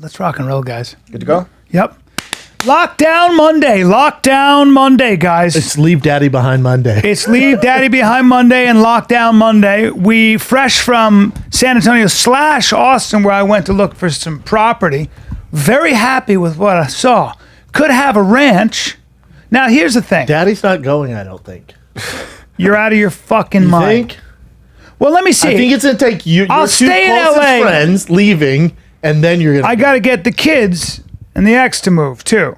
Let's rock and roll, guys. Good to go? Yep. Lockdown Monday, guys. It's Leave Daddy Behind Monday. It's Leave Daddy Behind Monday and Lockdown Monday. We fresh from San Antonio / Austin, where I went to look for some property. Very happy with what I saw. Could have a ranch. Now, here's the thing. Daddy's not going, I don't think. You're out of your fucking mind. Think? Well, let me see. I think it's going to take you, I'll your two stay in closest LA. friends leaving, and then you're going to... I got to get the kids and the ex to move, too.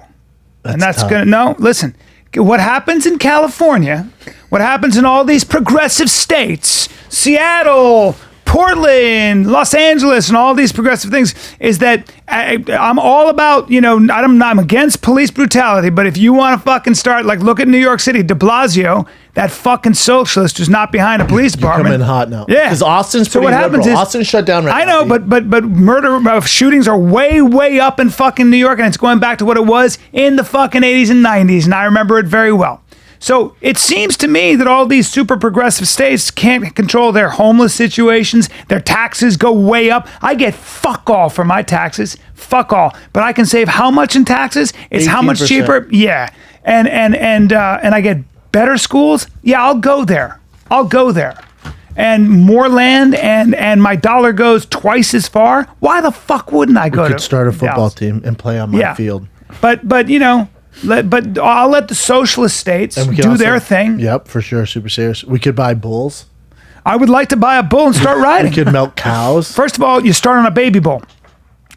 That's tough. going to... No, listen. What happens in California, what happens in all these progressive states, Seattle, Portland, Los Angeles, and all these progressive things, is that I'm all about, I'm against police brutality, but if you want to fucking start, like, look at New York City, de Blasio, that fucking socialist who's not behind a police department. Coming hot now. Yeah. Because Austin's pretty liberal. Austin shut down right I now. know, but murder shootings are way up in fucking New York, and it's going back to what it was in the fucking 80s and 90s, and I remember it very well. So it seems to me that all these super progressive states can't control their homeless situations. Their taxes go way up. I get fuck all for my taxes, fuck all. But I can save how much in taxes? It's 18%. How much cheaper? Yeah, and I get better schools. Yeah, I'll go there. And more land, and my dollar goes twice as far. Why the fuck wouldn't I go? We could start a football Dallas? team and play on my field. But but I'll let the socialist states do their thing. Yep, for sure. Super serious. We could buy bulls. I would like to buy a bull and start riding. We could milk cows. First of all, you start on a baby bull.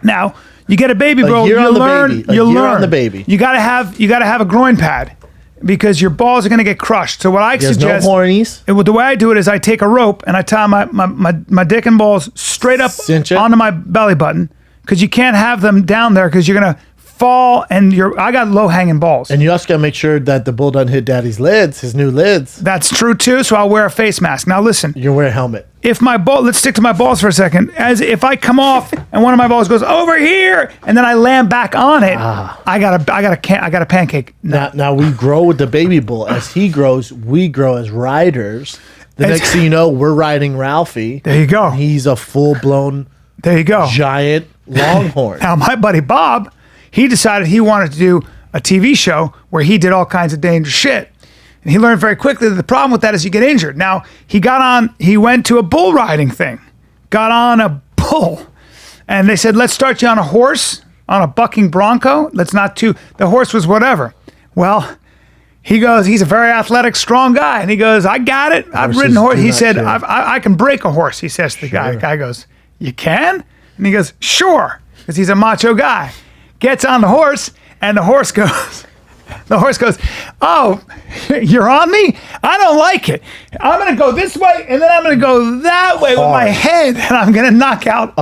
Now, you get a baby bull, you learn. On the baby. You gotta have a groin pad because your balls are gonna get crushed. So what I suggest, no hornies. The way I do it is I take a rope and I tie my dick and balls straight up onto my belly button, because you can't have them down there because you're gonna fall, and I got low hanging balls. And you also gotta make sure that the bull doesn't hit Daddy's lids, his new lids. That's true too. So I'll wear a face mask. Now listen, you can wear a helmet. If my ball, let's stick to my balls for a second. As if I come off and one of my balls goes over here, and then I land back on it, I got a pancake. No. Now we grow with the baby bull. As he grows, we grow as riders. The next thing you know, we're riding Ralphie. There you go. He's a full blown. There you go. Giant longhorn. Now my buddy Bob, he decided he wanted to do a TV show where he did all kinds of dangerous shit. And he learned very quickly that the problem with that is you get injured. Now, he went to a bull riding thing, got on a bull, and they said, let's start you on a horse, on a bucking bronco. The horse was whatever. Well, he goes, he's a very athletic, strong guy. And he goes, I got it. I've ridden a horse. He said, I can break a horse, he says to the guy. The guy goes, you can? And he goes, sure, because he's a macho guy. Gets on the horse, and the horse goes, oh, you're on me? I don't like it. I'm going to go this way, and then I'm going to go that way with my head, and I'm going to knock out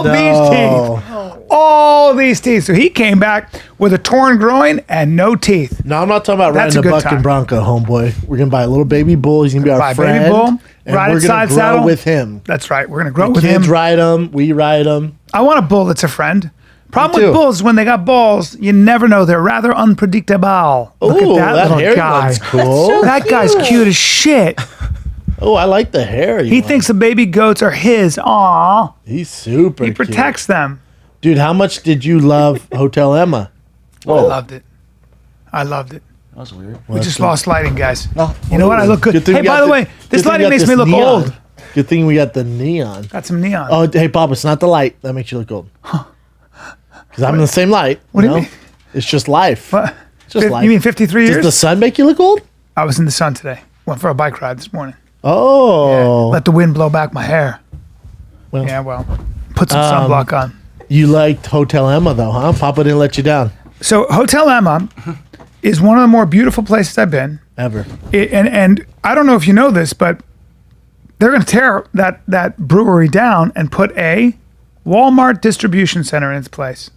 these teeth. All these teeth. So he came back with a torn groin and no teeth. No, I'm not talking about riding a bucking bronco, homeboy. We're going to buy a little baby bull. He's going to be our friend. Baby bull, and we're going to grow with him. That's right. We're going to grow with him. Kids ride him. We ride him. I want a bull that's a friend. Problem with bulls, when they got balls, you never know. They're rather unpredictable. Look at that little guy. One's cool. So that guy's cute as shit. Oh, I like the hair. He thinks the baby goats are his. Aw. He's super cute. He protects them. Dude, how much did you love Hotel Emma? Whoa. I loved it. That was weird. We just lost lighting, guys. You know what? I look good. Hey, by the way, this lighting makes me look old. Good thing we got the neon. Got some neon. Oh, hey, Bob, it's not the light. That makes you look old. Because I'm in the same light. What do you mean? It's just life. What? It's just life. You mean 53 years? Does the sun make you look old? I was in the sun today. Went for a bike ride this morning. Oh. Yeah. Let the wind blow back my hair. Well, put some sunblock on. You liked Hotel Emma, though, huh? Papa didn't let you down. So Hotel Emma is one of the more beautiful places I've been. Ever. And I don't know if you know this, but they're going to tear that brewery down and put a Walmart distribution center in its place.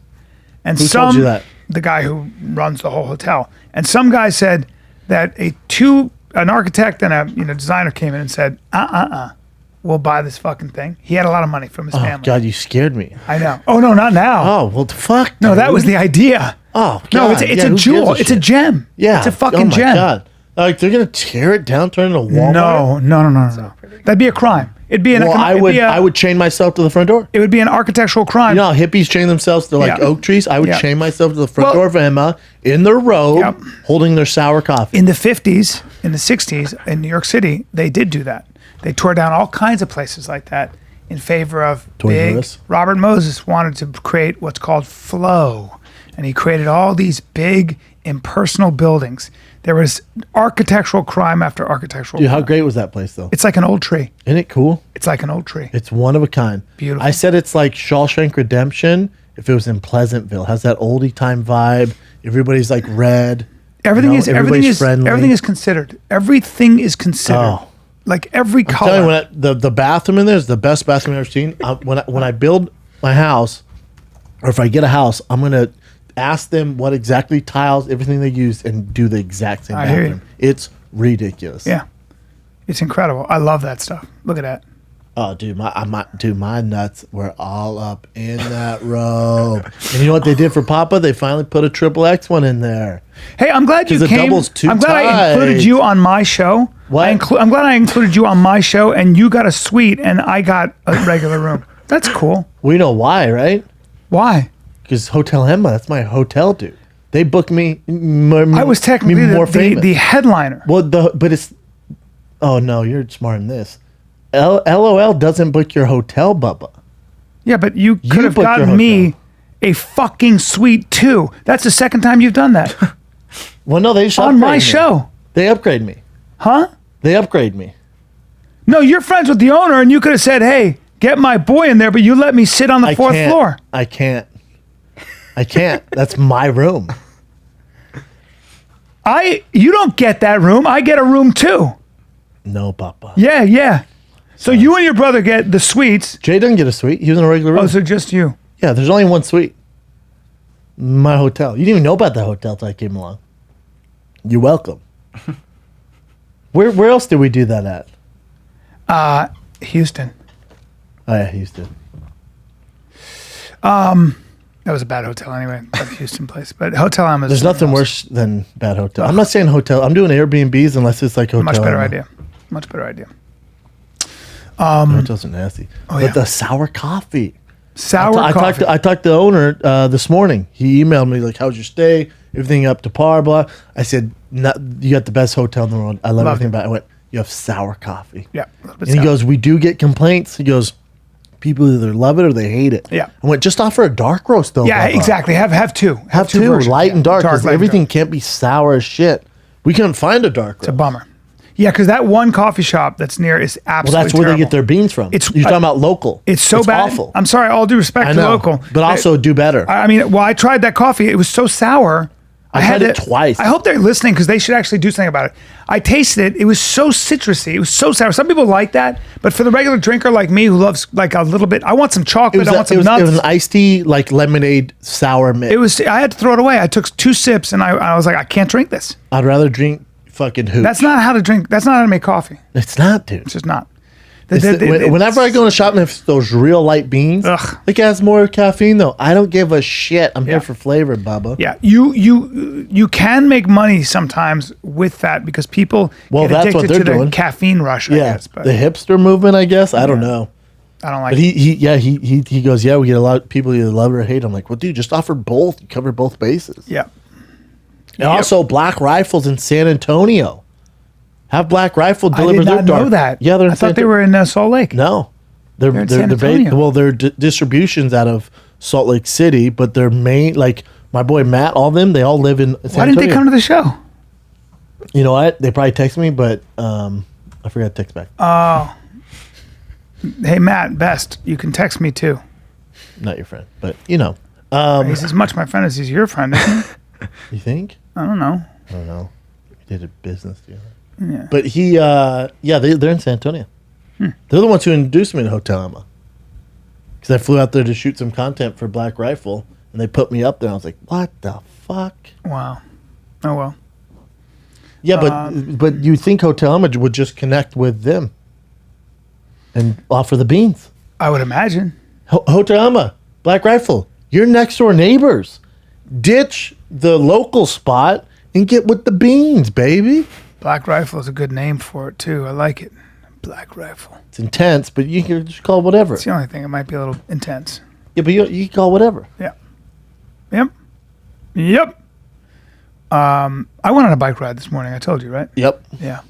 And Who told you that? The guy who runs the whole hotel. And some guy said that an architect and a designer came in and said, we'll buy this fucking thing. He had a lot of money from his family. God, you scared me. I know. Oh, no, not now. Oh, well, fuck. No, that was the idea. Oh, God. No, it's a jewel. It's a gem. Yeah. It's a fucking gem. God. Like, they're going to tear it down, turn it into Walmart? No. That'd be a crime. It'd be an. Well, I I would chain myself to the front door. It would be an architectural crime. You know how hippies chain themselves to like oak trees? I would chain myself to the front door of Emma in their robe, holding their sour coffee. In the 50s, in the 60s, in New York City, they did do that. They tore down all kinds of places like that in favor of big. Robert Moses wanted to create what's called flow, and he created all these big impersonal buildings. There was architectural crime after architectural crime. How great was that place, though? It's like an old tree. Isn't it cool? It's like an old tree. It's one of a kind. Beautiful. I said it's like Shawshank Redemption if it was in Pleasantville. Has that oldie time vibe. Everybody's like red. Everything is friendly. everything is considered. Everything is considered. Oh. Like every color. I'm telling you, the bathroom in there is the best bathroom I've ever seen. When I build my house, or if I get a house, I'm gonna ask them what exactly tiles, everything they use, and do the exact same bathroom. It's ridiculous. Yeah, it's incredible. I love that stuff. Look at that. Oh, dude, my nuts were all up in that robe. And you know what they did for Papa? They finally put a XXX one in there. Hey, I'm glad you came. I'm glad I included you on my show. What? I'm glad I included you on my show, and you got a suite, and I got a regular room. That's cool. We know why, right? Why? Because Hotel Emma, that's my hotel dude. They booked me. I was technically the headliner. Well, but it's. Oh no, you're smarter than this. LOL doesn't book your hotel, Bubba. Yeah, but you could have gotten me a fucking suite too. That's the second time you've done that. Well, no, they just on my show. They upgrade me. Huh? They upgrade me. No, you're friends with the owner, and you could have said, "Hey, get my boy in there," but you let me sit on the fourth floor. I can't. That's my room. You don't get that room. I get a room too. No, Papa. Yeah. So you and your brother get the suites. Jay doesn't get a suite. He was in a regular room. Oh, so just you. Yeah, there's only one suite. My hotel. You didn't even know about that hotel until I came along. You're welcome. Where else did we do that at? Houston. Oh yeah, Houston. That was a bad hotel anyway, that Houston place. But Hotel Emma. There's nothing worse than bad hotel. I'm not saying hotel. I'm doing Airbnbs unless it's like hotel. Much better idea. Much better idea. Hotels are nasty. But the sour coffee. Coffee. I talked to the owner this morning. He emailed me like, "How's your stay? Everything up to par?" Blah. I said, "You got the best hotel in the world. I love everything about it." I went, "You have sour coffee." Yeah. And he goes, "We do get complaints." He goes, "People either love it or they hate it." Yeah. I went, "Just offer a dark roast though." Yeah, Bubba. exactly. Have two. Have two, versions. light and dark, because light, everything can't be sour as shit. We couldn't find a dark roast. It's a bummer. Yeah, because that one coffee shop that's near is absolutely Well, that's where terrible. they get their beans from. You're talking about local. It's so bad. Awful. I'm sorry, all due respect to local. But also do better. I mean, I tried that coffee. It was so sour. I had it twice. I hope they're listening because they should actually do something about it. I tasted it. It was so citrusy. It was so sour. Some people like that, but for the regular drinker like me who loves like a little bit, I want some chocolate. I want some nuts. It was an iced tea, like lemonade sour mix. I had to throw it away. I took 2 sips and I was like, I can't drink this. I'd rather drink fucking hooch. That's not how to drink. That's not how to make coffee. It's not, dude. It's just not. Whenever I go in a shop and have those real light beans, it has more caffeine though. I don't give a shit. I'm here for flavor, Bubba. Yeah, you can make money sometimes with that because people get that's what addicted they're to doing. the caffeine rush. I guess, but the hipster movement. I guess I don't know. I don't like. But he goes, yeah, we get a lot of people either love it or hate. I'm like, well, dude, just offer both. You cover both bases. Yeah. And also Black Rifles in San Antonio. Have Black Rifle deliver their dark. I did not know that. Yeah, they're in I thought they were in Salt Lake. No. They're in San Antonio. Their distribution's out of Salt Lake City, but their main, like my boy Matt, all them, they all live in San Antonio. Why didn't they come to the show? You know what? They probably text me, but I forgot to text back. Oh. Hey, Matt, best. You can text me too. Not your friend, but you know. He's as much my friend as he's your friend, isn't he? You think? I don't know. We did a business deal. Yeah. But they're in San Antonio. They're the ones who introduced me to Hotel Emma. Because I flew out there to shoot some content for Black Rifle, and they put me up there. And I was like, what the fuck? Wow. Oh, well. Yeah, but you think Hotel Emma would just connect with them and offer the beans? I would imagine. Hotel Emma, Black Rifle, you're next door neighbors. Ditch the local spot and get with the beans, baby. Black Rifle is a good name for it, too. I like it. Black Rifle. It's intense, but you can just call it whatever. It's the only thing. It might be a little intense. Yeah, but you can call it whatever. Yeah. Yep. I went on a bike ride this morning. I told you, right? Yep. Yeah.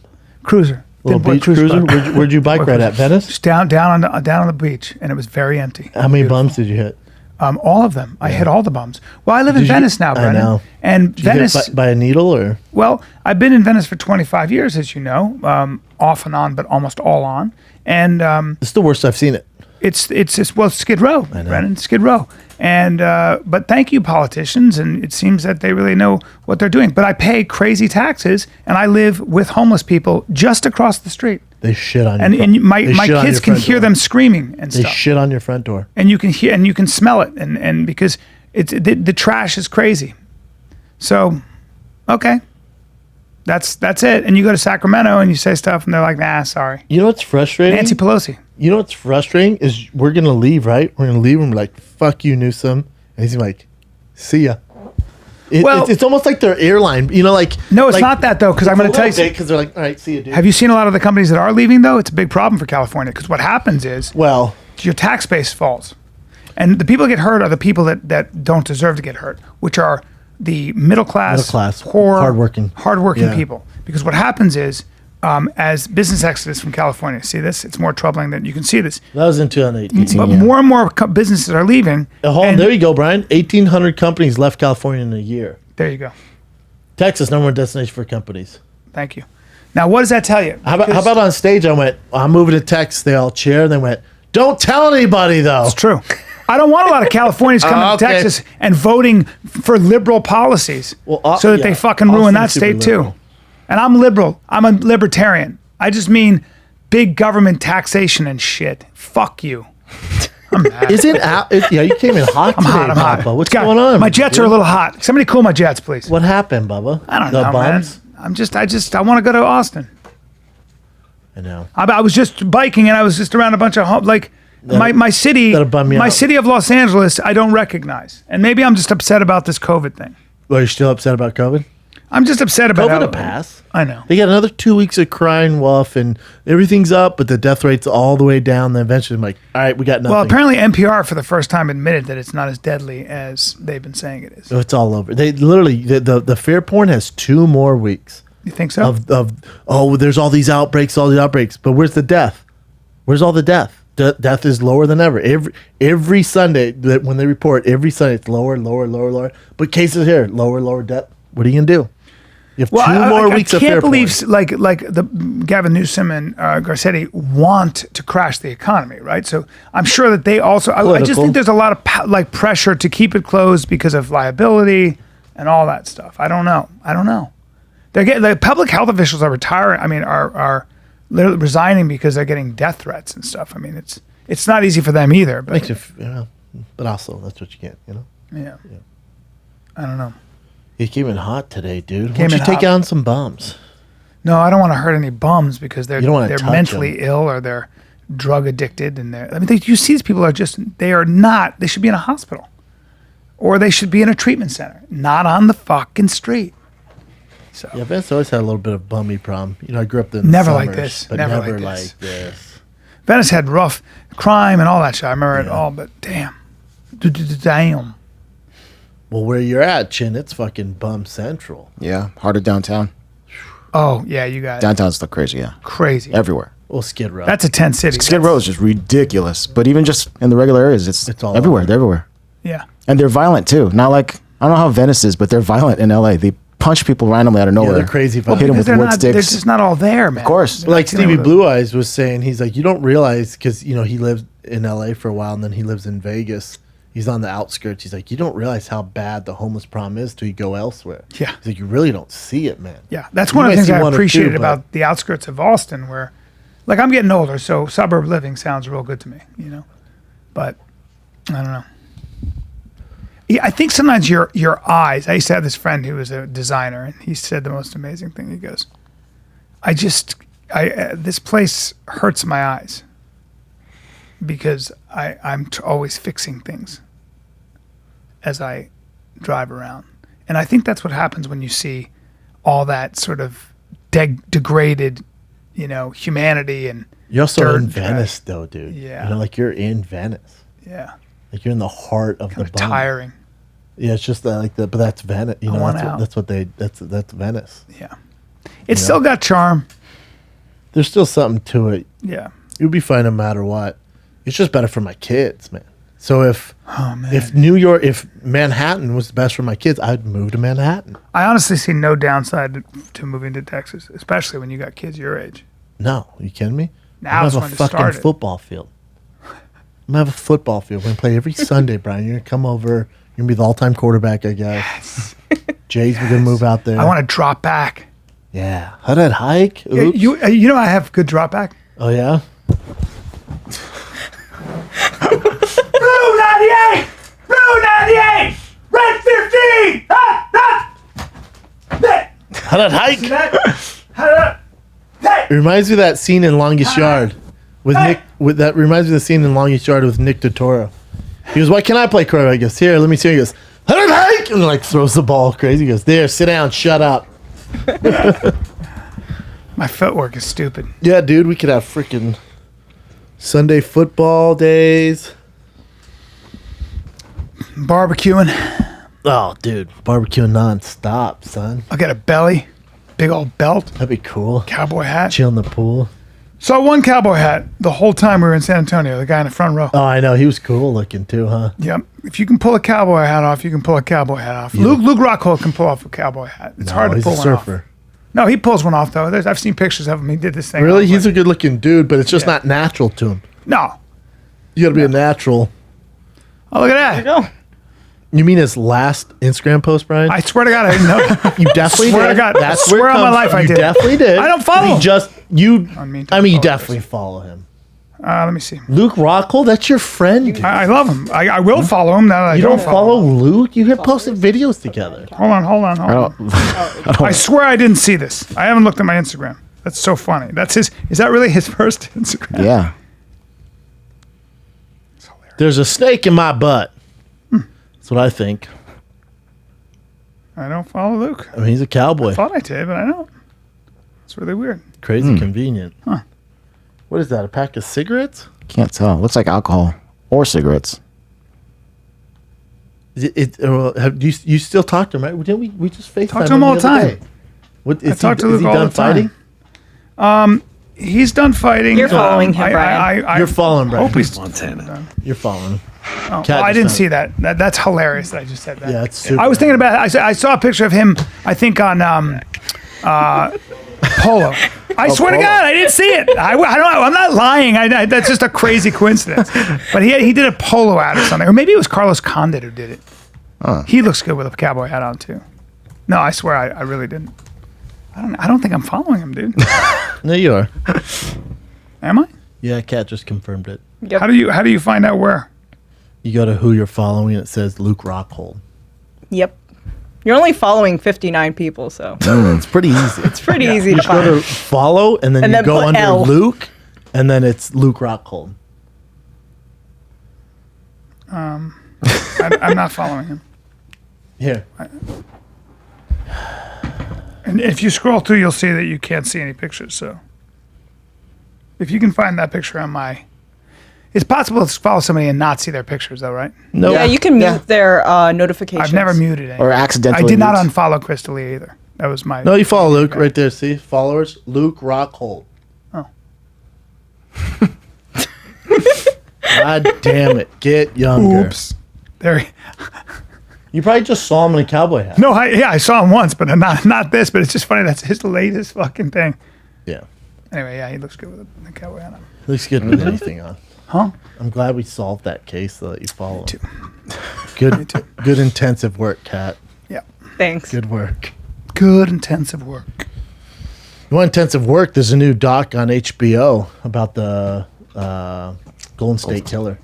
Cruiser. Little Big boy beach cruiser. bike. Where'd you bike ride at? Venice? Just down on the beach, and it was very empty. How many bums did you hit? All of them. I hit all the bums. Well, I live in Did you- Venice now, I Brennan. know. And Did you Venice. hit by a needle or? Well, I've been in Venice for 25 years, as you know, off and on, but almost all on. And It's the worst I've seen it. it's just, well, Skid Row, Brennan, Skid Row. And but thank you, politicians, and it seems that they really know what they're doing. But I pay crazy taxes, and I live with homeless people just across the street. They shit on And your and my they shit on kids your can front hear door. them screaming and They stuff. shit on your front door. And you can hear and you can smell it, and because the trash is crazy. So, okay, that's it. And you go to Sacramento and you say stuff, and they're like, "Nah, sorry." You know what's frustrating? Nancy Pelosi. You know what's frustrating is we're gonna leave, right? We're gonna leave and we're like, "Fuck you, Newsom," and he's like, "See ya." Well- it's almost like their airline, you know, like No, it's like, not that though, because I'm going to tell you. because they're like, "All right, see you, dude." Have you seen a lot of the companies that are leaving though? It's a big problem for California because what happens is Well, your tax base falls, and the people that get hurt are the people that don't deserve to get hurt, which are the middle class, poor, hardworking Yeah. people. Because what happens is, as business exodus from California, see this? It's more troubling than you can see this. that was in 2018. But more and more businesses are leaving. And There you go, Brian. 1,800 companies left California in a year. there you go. Texas, number one destination for companies. Thank you. Now, what does that tell you? How about on stage? I went, I'm moving to Texas. They all cheer. And they went, don't tell anybody though. It's true. I don't want a lot of Californians coming Okay. to Texas and voting for liberal policies so that they fucking ruin that Austin's super state too. liberal. And I'm liberal. I'm a libertarian. I just mean big government taxation and shit. Fuck you. I'm mad. Yeah, you came in hot today, I'm hot. Bubba. What's God, going on? My jets are a little hot. Somebody cool my jets, please. What happened, Bubba? I don't the know, bums? man. I want to go to Austin. I know. I was just biking and I was just around a bunch of my city. that'll bum me My out. city of Los Angeles, I don't recognize, and maybe I'm just upset about this COVID thing. Well, you're still upset about COVID? I'm just upset about COVID how will pass. I know. They got another 2 weeks of crying wolf and everything's up, but the death rate's all the way down. Then eventually I'm like, all right, we got nothing. Well, apparently NPR for the first time admitted that it's not as deadly as they've been saying it is. So it's all over. They literally, the fear porn has 2 more weeks You think so? there's all these outbreaks. But where's the death? Where's all the death? Death is lower than ever. Every Sunday when they report, every Sunday it's lower. But cases here, lower death. What are you gonna do? You have 2 more weeks of I fair can't believe porn. like the Gavin Newsom and Garcetti want to crash the economy, right? So I'm sure that they also. I just Political. think there's a lot of pressure to keep it closed because of liability and all that stuff. I don't know. They're getting the public health officials are retiring. I mean, are literally resigning because they're getting death threats and stuff. I mean, it's not easy for them either. But Makes you, but also that's what you get. yeah. I don't know. You came in hot today, dude. Why Came don't you in take hot. on some bums? No, I don't want to hurt any bums because they're You don't wanna touch mentally ill or they're drug addicted and you see these people are not. They should be in a hospital, or they should be in a treatment center, not on the fucking street. So Yeah, Venice always had a little bit of bummy problem. I grew up in the Never like summers, this. but Never never like like this. Venice had rough crime and all that shit. I remember it all, but damn. Well, where you're at, Chin, it's fucking bum central. Yeah, harder downtown. Oh yeah, you got it. Downtown's still crazy, yeah. Crazy. Everywhere. Well, Skid Row. That's a tent city. Skid Row is just ridiculous. But even just in the regular areas, it's all everywhere. over. They're everywhere. Yeah. And they're violent too. Not like, I don't know how Venice is, but they're violent in LA. They punch people randomly out of nowhere. they're crazy Hit them violent. with They're wood not. They're sticks. just not all there, man. Of course. They're like not dealing Stevie with it. Blue Eyes was saying, he's like, you don't realize, because, he lived in LA for a while and then he lives in Vegas. He's on the outskirts. He's like, you don't realize how bad the homeless problem is till you go elsewhere. Yeah. He's like, you really don't see it, man. Yeah, that's You one of the might things see I one or two, appreciated but- about the outskirts of Austin, where, like, I'm getting older, so suburb living sounds real good to me, But I don't know. Yeah, I think sometimes your eyes. I used to have this friend who was a designer, and he said the most amazing thing. He goes, this place hurts my eyes because I'm always fixing things as I drive around. And I think that's what happens when you see all that sort of degraded humanity and You're also dirt in and trash. Venice, though, dude. Yeah. Like you're in Venice. Yeah. Like you're in the heart of the bum. Tiring. Yeah, it's just but that's Venice. You know, want that's, out. that's Venice. Yeah. It's still got charm. There's still something to it. Yeah. You'll be fine no matter what. It's just better for my kids, man. So if Manhattan was the best for my kids, I'd move to Manhattan. I honestly see no downside to moving to Texas, especially when you got kids your age. No, you kidding me? Now I'm is gonna when have to a fucking start it. football field. I'm gonna have a football field. We're gonna play every Sunday, Brian. You're gonna come over. You're gonna be the all-time quarterback, I guess. Jay's gonna move out there. I want to drop back. Yeah. How that hike? Oops. You know I have good drop back. Oh yeah. Blue 98! Blue 98! Red 15! How that hike? Hey! It reminds me of that scene in Longest Yard with Nick. Reminds me of the scene in Longest Yard with Nick Totoro. He goes, "Why can't I play quarterback?" He goes, "Here, let me see." He goes, "How that hike?" And like throws the ball crazy. He goes, "There, sit down, shut up." My footwork is stupid. Yeah, dude, we could have freaking Sunday football days. Barbecuing. Oh, dude, barbecuing nonstop, son. I'll get a belly, big old belt, That'd be cool. cowboy hat. Chill in the pool. So one cowboy hat the whole time we were in San Antonio, the guy in the front row. Oh, I know. He was cool looking too, huh? Yep. If you can pull a cowboy hat off, you can pull a cowboy hat off. Luke Rockhold can pull off a cowboy hat. It's hard to he's pull a one surfer. off. No, he pulls one off though. I've seen pictures of him. He did this thing. Really? I was He's a like, good looking dude, but it's just Yeah. not natural to him. no. You gotta be a natural. Oh, look at that. Go. You mean his last Instagram post, Brian? I swear to God, I didn't know. You definitely Swear to did. God. That's Swear where it on my comes life from. I You did. definitely did. I don't follow him. I mean, you follow definitely follow him. Let me see. Luke Rockhold, that's your friend. Dude. I love him. I will follow him now that I You don't don't follow him. Luke? You have posted videos together. Hold on. I swear I didn't see this. I haven't looked at my Instagram. That's so funny. That's his. Is that really his first Instagram? Yeah. It's hilarious. There's a snake in my butt. That's what I think. I don't follow Luke. I mean, he's a cowboy. I thought I did, but I don't. It's really weird. Crazy convenient. What is that? A pack of cigarettes? Can't tell. Looks like alcohol or cigarettes. You still talk to him, right? Didn't we just FaceTime Talk to him all the other time. day? What, is talk to is Luke he all done the time. fighting? He's done fighting. You're following him, Brian. I You're following, Brian. hope he's. Montana. You're following him. Oh, Cat I just didn't done see that. That's hilarious that I just said that. Yeah, it's super. I was thinking about. I saw a picture of him. I think on Polo. I swear to Polo. God, I didn't see it. I don't. I'm not lying. That's just a crazy coincidence. But he did a polo ad or something, or maybe it was Carlos Condit who did it. He looks good with a cowboy hat on too. No, I swear I really didn't. I don't think I'm following him, dude. No, you are. Am I? Yeah, Cat just confirmed it. Yep. How do you find out where? You go to who you're following, and it says Luke Rockhold. Yep. You're only following 59 people, so It's pretty easy. it's pretty easy You to just go find. to follow, and then And you then go put under L. Luke, and then it's Luke Rockhold. I'm not following him. Here. And if you scroll through, you'll see that you can't see any pictures. So if you can find that picture on my, it's possible to follow somebody and not see their pictures, though, right? No. Yeah, you can mute Yeah. their notifications. I've never muted any. Or accidentally. I did not mute. unfollow Crystalia either. That was my. No, you follow Luke right there. See, followers, Luke Rockhold. Oh. God damn it! Get younger. Oops. There. You probably just saw him in a cowboy hat. No, I saw him once, but not this. But it's just funny. That's his latest fucking thing. Yeah, Anyway, yeah, he looks good with the cowboy hat on. looks good with anything on. Huh? I'm glad we solved that case so that you follow. too. Good, good intensive work, Kat. Yeah. Thanks. Good work. Good intensive work. You want intensive work? There's a new doc on HBO about the Golden State Killer.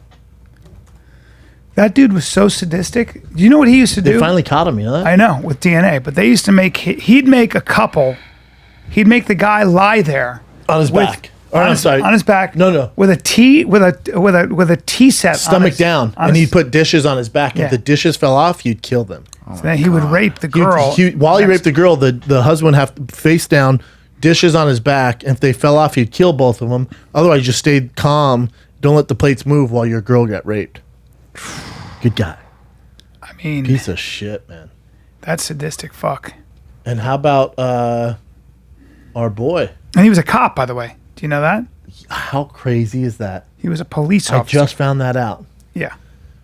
That dude was so sadistic. Do you know what he used to They do? finally caught him. You know that? I know, with DNA, but they used to make. He'd make a couple. He'd make the guy lie there On his with- back. Or, I'm sorry. on his back. No. With a tea set. Stomach down, and he'd put dishes on his back. Yeah. If the dishes fell off, you'd kill them. Then he would rape the girl. While he raped the girl, the husband would have to face down, dishes on his back. And if they fell off, he'd kill both of them. Otherwise, just stayed calm. Don't let the plates move while your girl got raped. Good guy. I mean, Piece of shit, man. that's sadistic fuck. And how about our boy? And he was a cop, by the way. Do you know that? How crazy is that? He was a police I officer. just found that out. Yeah.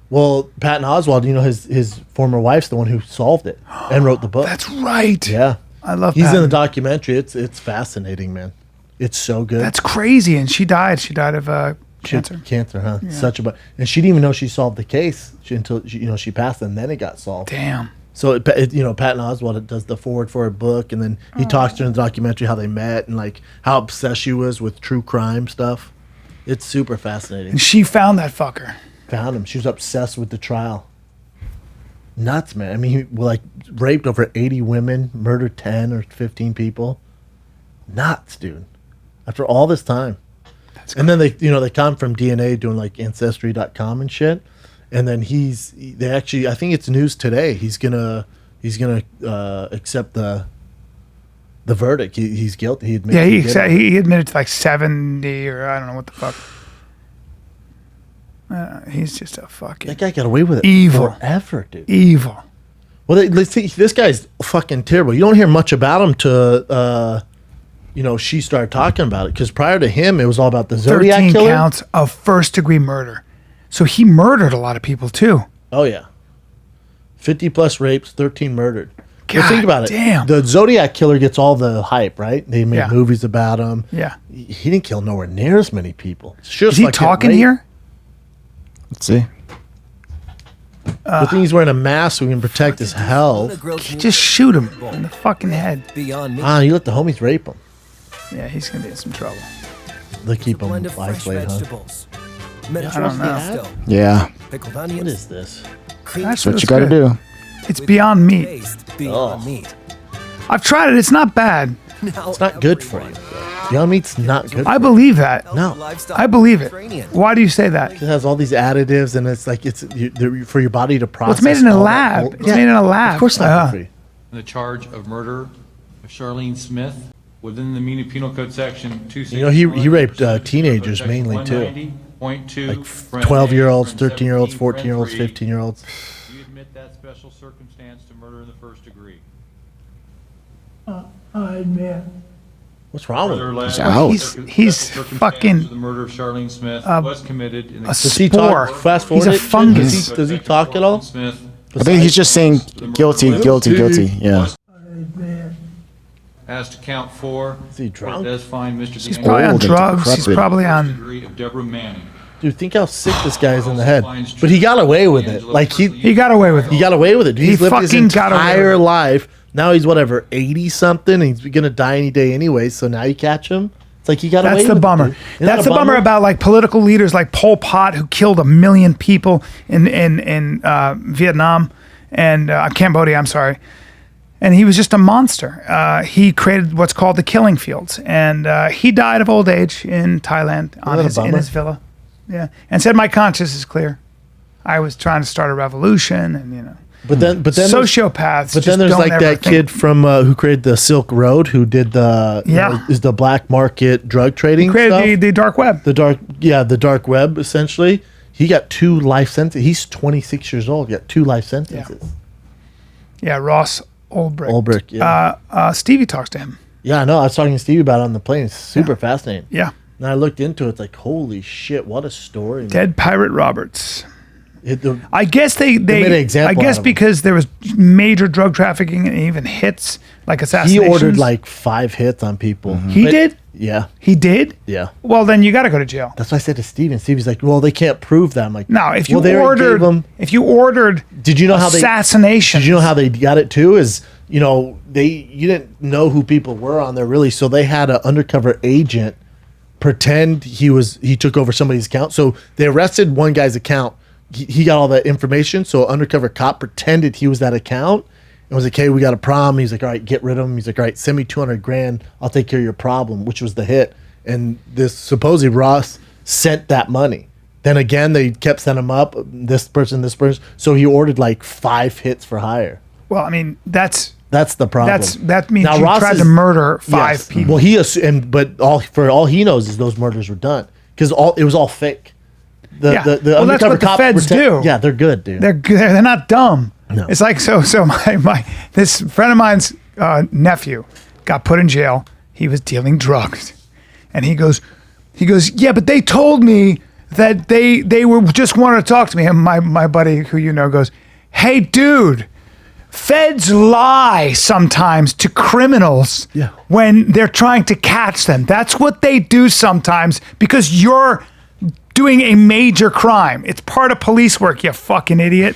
Well, Patton Oswalt, his former wife's the one who solved it and wrote the book. That's right. Yeah. I love He's in Patton. the documentary. It's fascinating, man. It's so good. That's crazy. And she died. She died of cancer. Cancer, huh? Such a and she didn't even know she solved the case until she passed, and then it got solved. Damn. So Patton Oswalt does the forward for her book, and then he talks during the documentary how they met and like how obsessed she was with true crime stuff. It's super fascinating. And she found that fucker. Found him. She was obsessed with the trial. Nuts, man. I mean, he raped over 80 women, murdered 10 or 15 people. Nuts, dude. After all this time. And then they come from DNA doing like ancestry.com and shit. And then I think it's news today. He's gonna accept the verdict. He's guilty. He admitted. Yeah, he admitted to like 70 or I don't know what the fuck. He's just a fucking That guy got away with it evil. forever, dude. Evil. Well, let's see. This guy's fucking terrible. You don't hear much about him she started talking about it, because prior to him, it was all about the Zodiac 13 Killer. counts of first-degree murder. So he murdered a lot of people too. Oh yeah, 50 plus rapes, 13 murdered. God But think about it. damn. The Zodiac Killer gets all the hype, right? They made Yeah. movies about him. Yeah. He didn't kill nowhere near as many people. Sure, Is he talking here? Let's see. The thing he's wearing a mask so he can protect his health. Just shoot him in the fucking head. Beyond meat. You let the homies rape him. Yeah, he's gonna be in some trouble. They keep him Blend of fresh isolated, huh? vegetables. I don't Mediterranean know. pesto, Yeah. pickled What onions, is this? cream That's That's what It's you got to good. do. It's beyond meat. paste beyond Oh. meat. I've tried it. It's not bad. Now It's not good for you. Beyond meat's not good. I believe that. No. I believe it. Why do you say that? It has all these additives, and it's like for your body to Well, process. it's made in a all that lab. whole- It's made in a lab. Of course, not good for you. The charge of murder of Charlene Smith within the Mina Penal Code Section 261. You know, he raped, teenagers Section mainly, too. 190.2, Like friend 12-year-olds, A, friend 13-year-olds, 17, 14-year-olds, friend 15-year-olds. 3. You admit that special circumstance to murder in the first degree. What's wrong with Further him? alleged, out. He's special circumstance fucking of the murder of Charlene Smith was committed in the a Does he talk? spore. Fast forward He's a it, shit? fungus. Does he talk at all? Smith I think he's just saying guilty, guilty, guilty. Yeah. as to count 4. Is he drunk? It does find Mr. He's probably on Old and drugs. He's decrepit. probably on. degree of Deborah Manning. Dude, think how sick this guy is in the head. But he got away with it. Like He got away with he it. got away with it. He's lived his fucking got away with entire it. life. Now he's whatever 80 something. And he's gonna die any day anyway. So now you catch him. It's like he got away. That's the with bummer. It, dude. Isn't that That's a the bummer about like political leaders like Pol Pot, who killed 1 million people in Vietnam and Cambodia. I'm sorry. And he was just a monster. He created what's called the killing fields, and he died of old age in Thailand that a in bummer? his villa. Yeah, and said, "My conscience is clear. I was trying to start a revolution, and But then sociopaths. But just then there's don't like ever that think- kid from who created the Silk Road, who did the Yeah. is the black market drug trading created stuff. the dark web. The dark web essentially. He got 2 life sentences. He's 26 years old. Got 2 life sentences. Yeah, Ross Ulbricht. Ulbricht, yeah. Stevie talks to him. Yeah, I know. I was talking to Stevie about it on the plane. It's super fascinating. Yeah, And I looked into it. It's like, holy shit, what a story. man. Dead Pirate Roberts. The- I guess they made an example I out guess of him. because there was major drug trafficking and even hits like he assassinations. ordered like 5 hits on people. He But- did. Yeah, He did. yeah. Well, then you got to go to jail. That's what I said to Steven. Stevie's like, well, they can't prove that. I'm like, No, if you well, they already ordered, gave 'em- if you ordered, Did you know how they? assassination? Did you know how they got it too? Is you didn't know who people were on there really, so they had an undercover agent pretend he took over somebody's account. So they arrested one guy's account. He got all that information. So an undercover cop pretended he was that account and was like, "Hey, we got a problem." He's like, "All right, get rid of him." He's like, "All right, send me 200 grand. I'll take care of your problem," which was the hit. And this supposedly Ross sent that money. Then again, they kept sending him up. This person. So he ordered like 5 hits for hire. Well, I mean, that's That's the problem. That means Now, you Ross tried is- to murder five Yes. people. Well, but all he knows is those murders were done because it was all fake. The Yeah. the Well, that's undercover what the cops feds do. Yeah, they're good, dude. They're good. They're not dumb. No. It's like so my this friend of mine's nephew got put in jail. He was dealing drugs, and he goes, yeah, but they told me that they were just wanted to talk to me. And my buddy, who you know, goes, hey, dude. Feds lie sometimes to criminals Yeah. when they're trying to catch them. That's what they do sometimes because you're doing a major crime. It's part of police work, you fucking idiot.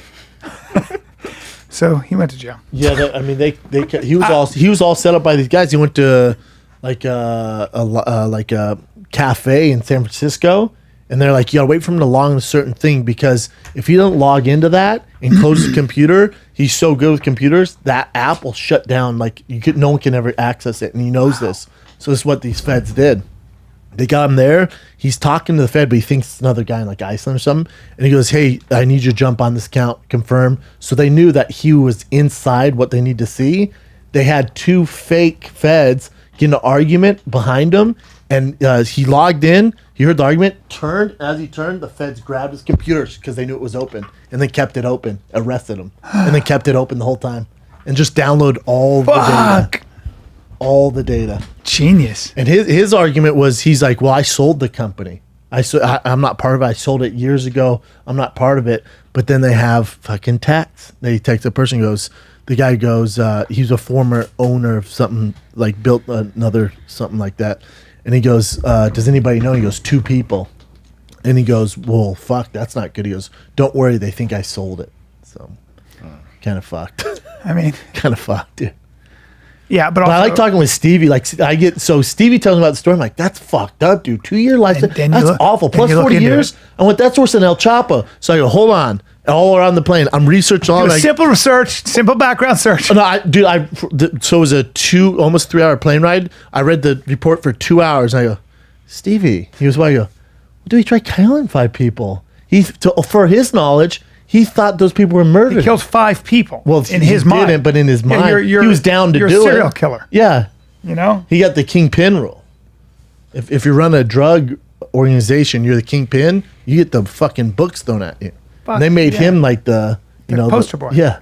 So he went to jail. Yeah, he was all set up by these guys. He went to like a cafe in San Francisco, and they're like, you gotta wait for him to log in a certain thing because if he doesn't log into that and close the computer, he's so good with computers that app will shut down. Like no one can ever access it, and he knows this. So this is what these feds did. They got him there. He's talking to the Fed, but he thinks it's another guy in like Iceland or something. And he goes, hey, I need you to jump on this account, confirm. So they knew that he was inside what they need to see. They had two fake feds get in an argument behind him. And he logged in. He heard the argument, turned. As he turned, the feds grabbed his computer because they knew it was open. And then kept it open, arrested him. And then kept it open the whole time. And just download all the data. Fuck. All the data. Genius. And his argument was, he's like, well, I sold the company. I'm not part of it. I sold it years ago. I'm not part of it. But then they have fucking tax. They text the person, the guy goes, he's a former owner of something, like built another something like that. And he goes, does anybody know? He goes, 2 people. And he goes, well, fuck, that's not good. He goes, don't worry, they think I sold it. So kind of fucked. I mean, Kind of fucked, dude. yeah, but But also, I like talking with Stevie. Like Stevie tells me about the story. I'm like, that's fucked up, dude. 2-year life. And then That's you look- awful. then Plus you look 40 into years. it. I went, that's worse than El Chapo. So I go, hold on. All around the plane. I'm researching all. do a Like, simple research, simple background search. no, so it was a almost 3-hour plane ride. I read the report for 2 hours. And I go, Stevie. He goes, why? I go, dude, he tried killing 5 people. For his knowledge, he thought those people were murdered. He killed 5 people. Well, in he his mind, didn't, but in his Yeah, mind, he was down to you're do a serial it. killer. Yeah. You know, He got the kingpin rule. If you run a drug organization, you're the kingpin. You get the fucking books thrown at you. Fuck, And they made yeah. him like the poster boy. Yeah.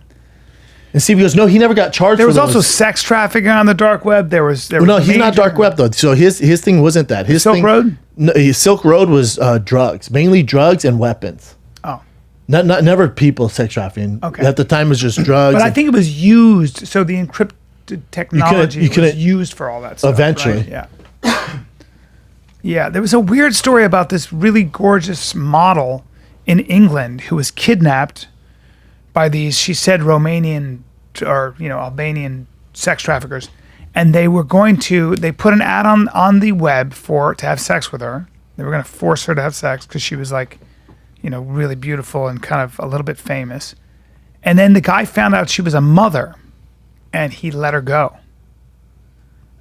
And Steve goes, no, he never got charged. there for was also those. sex trafficking on the dark web. There was No, he's not major- dark web though. So his thing wasn't that. His Silk thing, Road? No, Silk Road was drugs, mainly drugs and weapons. Oh, Not never people sex trafficking. Okay. At the time, it was just drugs. but I and- think it was used. So the encrypted technology you couldn't- was used for all that stuff. Eventually. right? Yeah. Yeah, there was a weird story about this really gorgeous model in England who was kidnapped by these, she said, Romanian or Albanian sex traffickers, and they put an ad on the web to have sex with her. They were going to force her to have sex because she was like, really beautiful and kind of a little bit famous. And then the guy found out she was a mother, and he let her go.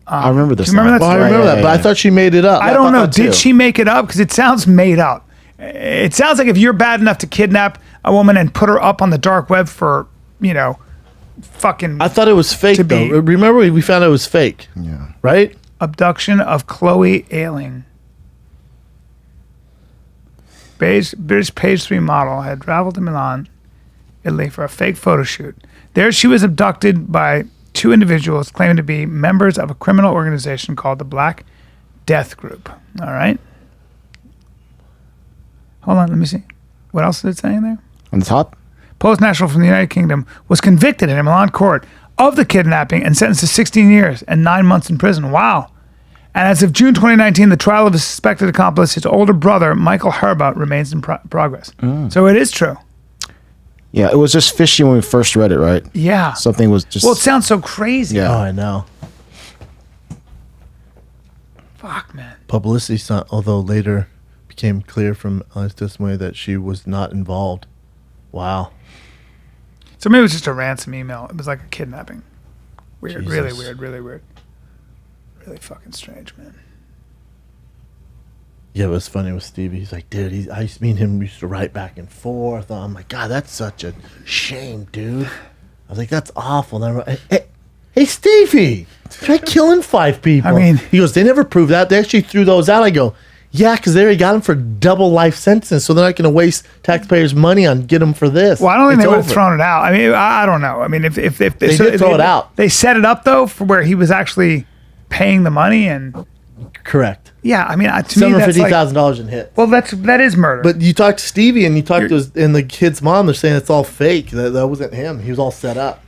I remember this. do you remember now. that Well, I remember that, but I thought she made it up. I don't know. thought that Did too. she make it up? Because it sounds made up. It sounds like if you're bad enough to kidnap a woman and put her up on the dark web for, fucking I thought it was fake To be- though. Remember we found out it was fake. Yeah. Right? abduction of Chloe Ailing. British page 3 model had traveled to Milan, Italy for a fake photo shoot. There she was abducted by 2 individuals claiming to be members of a criminal organization called the Black Death Group. All right. Hold on, let me see. What else did it say in there? On the top? Polish national from the United Kingdom was convicted in a Milan court of the kidnapping and sentenced to 16 years and 9 months in prison. Wow. And as of June 2019, the trial of his suspected accomplice, his older brother, Michael Herba, remains in progress. So it is true. Yeah, it was just fishy when we first read it, right? Yeah. Something was just. Well, it sounds so crazy. Yeah. Oh, I know. Fuck, man. Publicity stunt, although later became clear from his testimony that she was not involved. Wow. So maybe it was just a ransom email. It was like a kidnapping. Weird. Really Jesus. weird. Really weird. Really fucking strange, man. Yeah, it was funny with Stevie. He's like, dude, me and him used to write back and forth. I'm like, God, that's such a shame, dude. I was like, that's awful. And I wrote, hey, Stevie, try killing 5 people. I mean- he goes, they never proved that. They actually threw those out. I go, yeah, because they already got him for double life sentence, so they're not going to waste taxpayers' money on get him for this. Well, I don't think It's they would have over. thrown it out. I mean, I don't know. I mean, if They did throw it out. They set it up though for where he was actually paying the money, and Correct. yeah, I mean, to me that's like, $750,000 in hits. well, that is murder. But you talk to Stevie and you talk to his, and the kid's mom, they're saying it's all fake. That wasn't him. He was all set up.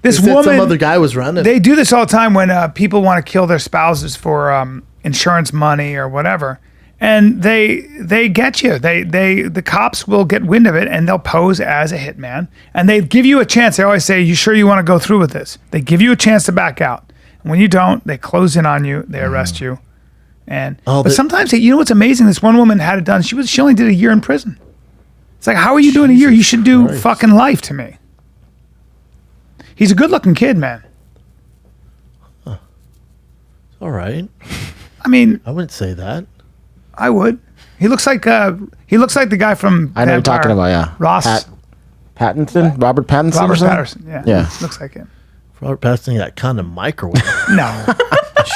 this They said woman, some other guy was running. they do this all the time when people want to kill their spouses for insurance money or whatever, and they get you. The cops will get wind of it and they'll pose as a hitman, and they give you a chance. They always say, "You sure you want to go through with this?" They give you a chance to back out. And when you don't, they close in on you. They arrest you. And but sometimes, you know what's amazing? This one woman had it done. She only did a year in prison. It's like, how are you doing a year? You should do Christ. fucking life to me. He's a good-looking kid, man. All right. I mean, I wouldn't say that. I would. He looks like the guy from I know what you're talking Vampire. about, yeah. Ross. Pattinson? Robert Pattinson? or Robert something? Patterson. Yeah. Yeah. Looks like him. Robert Pattinson got kind of microwave. No.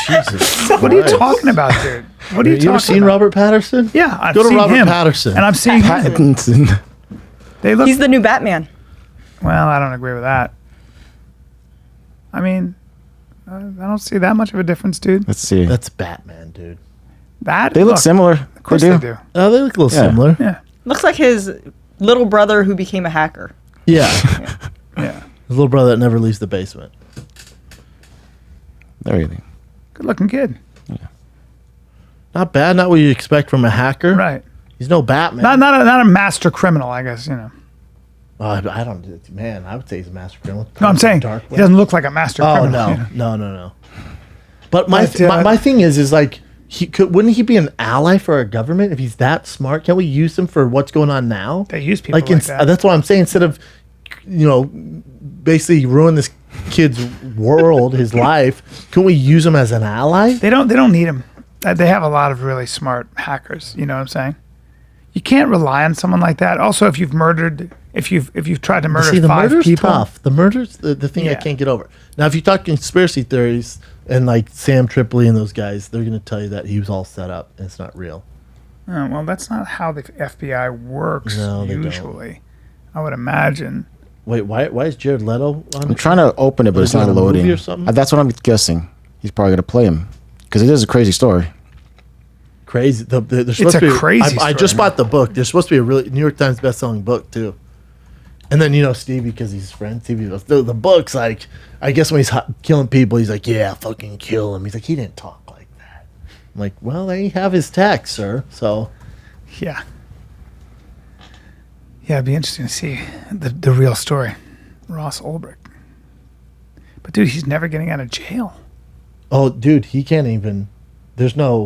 Jesus. What are you talking about, dude? What are you You talking ever seen about? Robert Patterson? Yeah, I've Go to seen Robert him. Patterson. And I'm seeing him. Pattinson. They look. He's the new Batman. Well, I don't agree with that. I mean, I don't see that much of a difference, dude. Let's see. That's Batman, dude. That They look similar. Of course they they do. do. Oh, they look a little Yeah. similar. Yeah. Looks like his little brother who became a hacker. Yeah. Yeah. His little brother that never leaves the basement. There you go. Good looking kid. Not bad. Not what you expect from a hacker. Right. He's no Batman. Not a master criminal, I guess, you know. I don't. Man, I would say he's a master criminal. No, I'm saying Dark he doesn't look like a master Oh criminal. no, you know? no. But my But, my thing is like wouldn't he be an ally for our government if he's that smart? Can't we use him for what's going on now? They use people like that. That's what I'm saying. Instead of basically ruin this kid's world, his life, can we use him as an ally? They don't need him. They have a lot of really smart hackers. You know what I'm saying? You can't rely on someone like that. Also, if you've tried to murder See, the 5 murder's people, tough. The murder's the thing I Yeah. can't get over. Now, if you talk conspiracy theories and like Sam Tripoli and those guys, they're going to tell you that he was all set up and it's not real. oh, well, that's not how the FBI works. No, they don't. usually, I would imagine. Wait, why is Jared Leto on? I'm trying to open it, but Is it's not it a movie loading. or something? That's what I'm guessing. He's probably going to play him. Because it is a crazy story. Crazy. They're supposed a to be, crazy I just story, bought the book. There's supposed to be a really New York Times best-selling book too. And then Stevie, because he's friends. Stevie goes, the book's like, I guess when he's killing people, he's like, yeah, fucking kill him. He's like, he didn't talk like that. I'm like, well, they have his text, sir. So Yeah. Yeah, it'd be interesting to see the real story. Ross Ulbricht. But dude, he's never getting out of jail. oh, dude, he can't even. He's not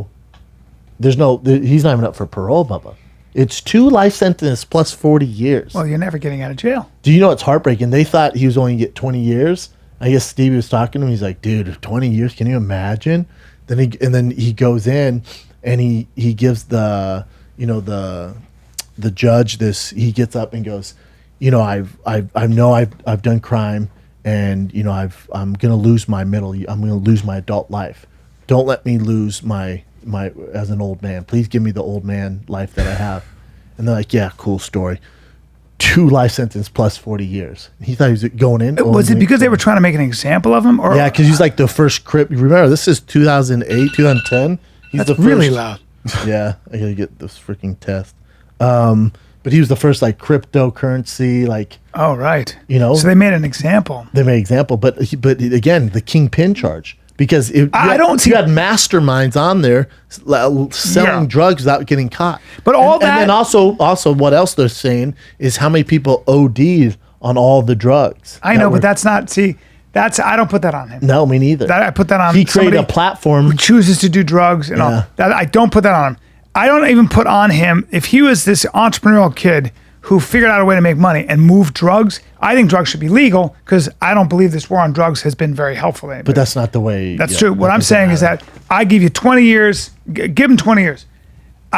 even up for parole, Bubba. It's 2 life sentences plus 40 years. Well, you're never getting out of jail. Do you know it's heartbreaking? They thought he was only going to get 20 years. I guess Stevie was talking to him. He's like, dude, 20 years? Can you imagine? Then he goes in and he gives the judge this. He gets up and goes, I've done crime, and I'm going to lose my I'm going to lose my adult life. Don't let me lose my as an old man. Please give me the old man life that I have. And they're like, yeah, cool story. 2 life sentence plus 40 years. He thought he was going in. Was it because they were trying to make an example of him? Or Yeah, because he's like the first crip. Remember, this is 2008, 2010. He's that's the first, really loud. Yeah, I gotta get this freaking test. But he was the first like cryptocurrency, like Oh, right. So So they made an example. they made example. But again, the kingpin charge. Because you had masterminds on there selling drugs without getting caught. But all and then also what else they're saying is how many people OD'd on all the drugs. I know, but that's not. See, I don't put that on him. No, me neither. I put that on. He created a somebody platform. who chooses to do drugs and all. That I don't put that on him. I don't even put on him if he was this entrepreneurial kid who figured out a way to make money and move drugs. I think drugs should be legal because I don't believe this war on drugs has been very helpful to anybody. But that's not the way. That's true. What I'm saying is that I give you 20 years, give him 20 years.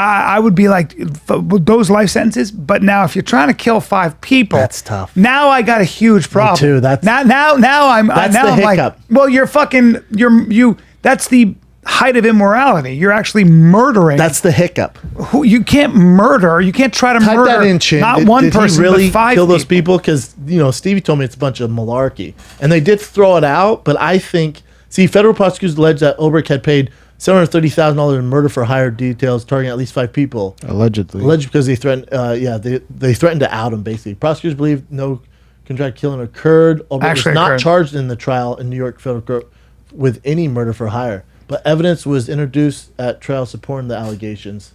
I would be like those life sentences. But now, if you're trying to kill 5 people, That's tough. Now I got a huge problem. too. That's now I'm that's now the I'm like, hiccup. well, you're fucking you. That's the height of immorality. You're actually murdering. That's the hiccup. Who you can't murder. You can't try to Type murder that in, Chin. not Did- one did person, he really but 5 kill those people? Because Stevie told me it's a bunch of malarkey, and they did throw it out. But I think, federal prosecutors alleged that Ulbrich had paid $730,000 in murder for hire details, targeting at least 5 people. Allegedly. Alleged because they threatened. They threatened to out him. Basically, prosecutors believe no contract killing occurred. Ulbrich Actually was not occurred. charged in the trial in New York federal court with any murder for hire. But evidence was introduced at trial supporting the allegations.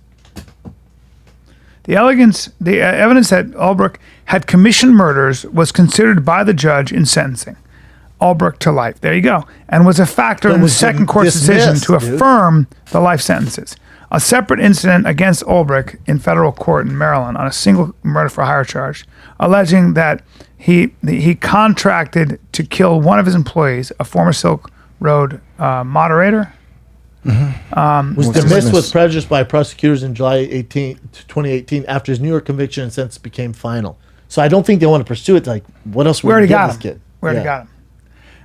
The evidence that Ulbrich had commissioned murders was considered by the judge in sentencing Ulbrich to life. There you go. And was a factor But in the was second court's decision dismissed, to dude. affirm the life sentences. A separate incident against Ulbrich in federal court in Maryland on a single murder for hire charge, alleging that he contracted to kill one of his employees, a former Silk Road moderator. Was dismissed with prejudice by prosecutors in July 2018 after his New York conviction and sentence became final. So I don't think they want to pursue it. Like, what else? We already got this him. kid? We already got him.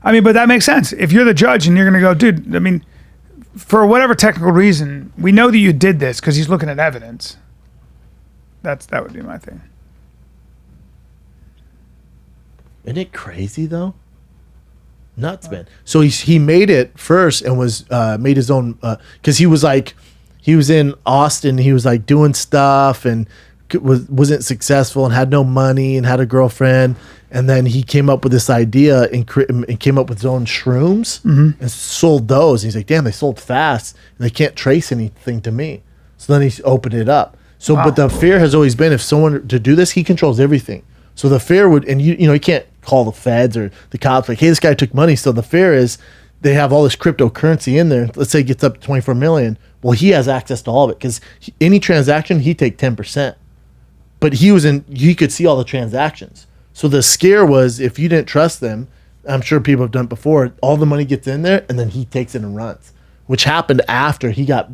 I mean, but that makes sense. If you're the judge and you're going to go, dude, I mean, for whatever technical reason, we know that you did this because he's looking at evidence. That would be my thing. Isn't it crazy though? Nuts, man. So he made it first and was made his own because he was in Austin. He was like doing stuff and wasn't successful and had no money and had a girlfriend. And then he came up with this idea and came up with his own shrooms and sold those. And he's like, damn, they sold fast and they can't trace anything to me. So then he opened it up. So, but the fear has always been if someone to do this, he controls everything. So the fear would, and you can't call the feds or the cops like, hey, this guy took money. So the fear is they have all this cryptocurrency in there. Let's say it gets up to 24 million. Well, he has access to all of it because any transaction, he take 10%. But he could see all the transactions. So the scare was if you didn't trust them, I'm sure people have done it before, all the money gets in there and then he takes it and runs, which happened after he got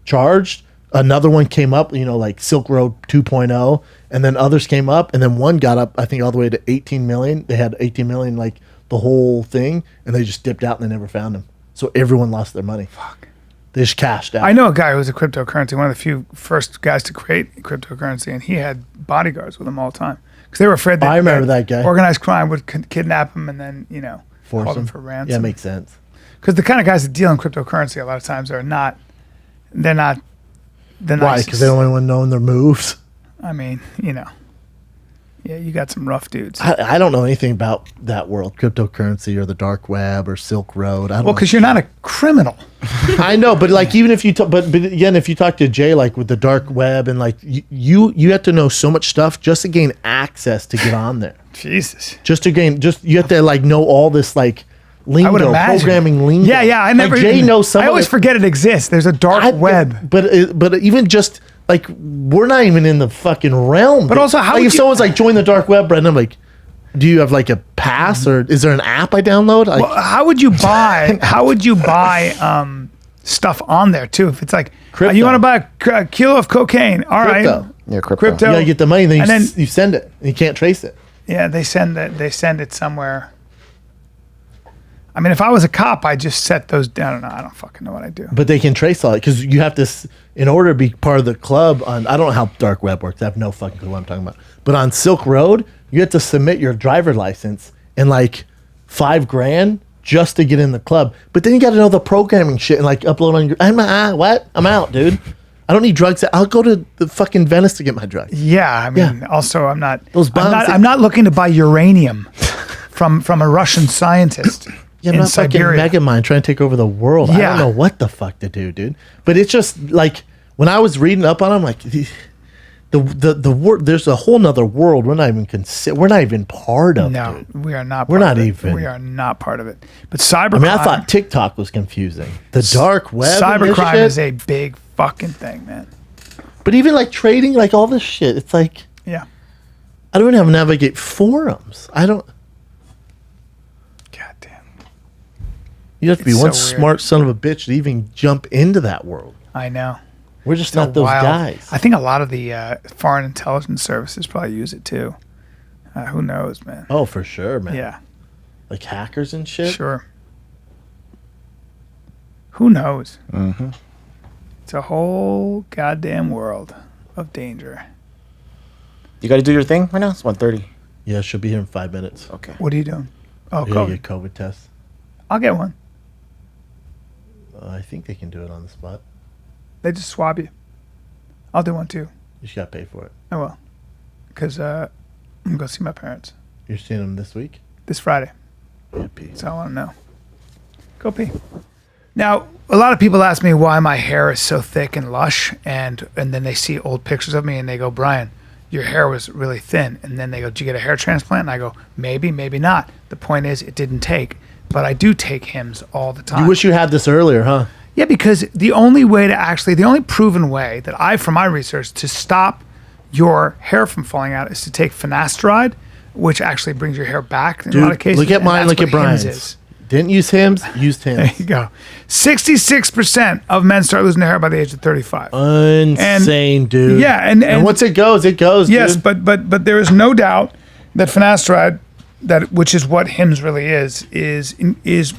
charged. Another one came up, like Silk Road 2.0, and then others came up, and then one got up, I think, all the way to 18 million. They had 18 million, like the whole thing, and they just dipped out and they never found him. So everyone lost their money. Fuck. They just cashed out. I know a guy who was a cryptocurrency, one of the few first guys to create cryptocurrency, and he had bodyguards with him all the time because they were afraid that I remember that guy. Organized crime would kidnap him and then, Force hold him him for ransom. Yeah, it makes sense. Because the kind of guys that deal in cryptocurrency a lot of times are not, they're not the Why? nicest. Because they don't want anyone knowing their moves. I mean, yeah, you got some rough dudes. I don't know anything about that world, cryptocurrency or the dark web or Silk Road. I don't Well, because you're not a criminal. I know, but like even if you talk, but again, if you talk to Jay, like with the dark web and like you have to know so much stuff just to gain access to get on there. Jesus. You have to like know all this like lingo, I would imagine. programming lingo. Yeah. I never. Like Jay knows some. I always forget it exists. There's a dark web. But even just like we're not even in the fucking realm. But also, how like would if you- someone's like join the dark web, Brandon, I'm like, do you have like a pass or is there an app I download? Like, Well, how would you buy? Stuff on there too? If it's like Crypto. you want to buy a kilo of cocaine, all right. Crypto. Yeah, crypto. Crypto. you gotta get the money, then And then- you send it. And you can't trace it. Yeah, they send it somewhere. I mean, if I was a cop, I'd just set those down. I don't know. I don't fucking know what I do. But they can trace all it because you have to, in order to be part of the club. I don't know how dark web works. I have no fucking clue what I'm talking about. But on Silk Road, you have to submit your driver license and like $5,000 just to get in the club. But then you got to know the programming shit and like upload on your. I'm out, dude. I don't need drugs. I'll go to the fucking Venice to get my drugs. Yeah, I mean, Yeah. also I'm not. Those bombs that- I'm not looking to buy uranium from a Russian scientist. Yeah, I'm in not fucking Siberia. Megamind trying to take over the world. I Yeah. don't know what the fuck to do, dude. But it's just like when I was reading up on them, like the world. There's a whole nother world we're not even we're not even part of. No, dude. we are not. We're part not of it. even- We are not part of it. But cybercrime. I mean, I thought TikTok was confusing. The dark web. and this cybercrime shit. is a big fucking thing, man. But even like trading, like all this shit, it's like Yeah. I don't even have to navigate forums. I don't. God damn. You have to be It's one so weird. smart son of a bitch to even jump into that world. I know. We're just It's not those wild. guys. I think a lot of the foreign intelligence services probably use it too. Who knows, man? Oh, for sure, man. Yeah, Like hackers and shit. sure. Who knows? Mm-hmm. It's a whole goddamn world of danger. You got to do your thing right now? It's 1:30. Yeah, she'll be here in 5 minutes. Okay. What are you doing? Oh, You gotta COVID. get COVID test. I'll get one. I think they can do it on the spot. They just swab you. I'll do one too. You just gotta pay for it. I will. Because I'm going to go see my parents You're seeing them this week? this Friday. Yeah, pee. So I want to know. Go pee. Now, a lot of people ask me why my hair is so thick and lush, and then they see old pictures of me and they go, Bryan, your hair was really thin. And then they go, did you get a hair transplant? And I go, maybe, maybe not. The point is, it didn't take. But I do take Hims all the time. You wish you had this earlier, huh? Yeah, because the only proven way that from my research, to stop your hair from falling out is to take finasteride, which actually brings your hair back in a lot of cases. Look at and mine, that's look at what Hims Bryan's. is. Didn't use Hims, used There Hims. you go. 66% of men start losing their hair by the age of 35. Insane, dude. Yeah, and once it goes, yes, dude. but there is no doubt that finasteride, which is what Hims really is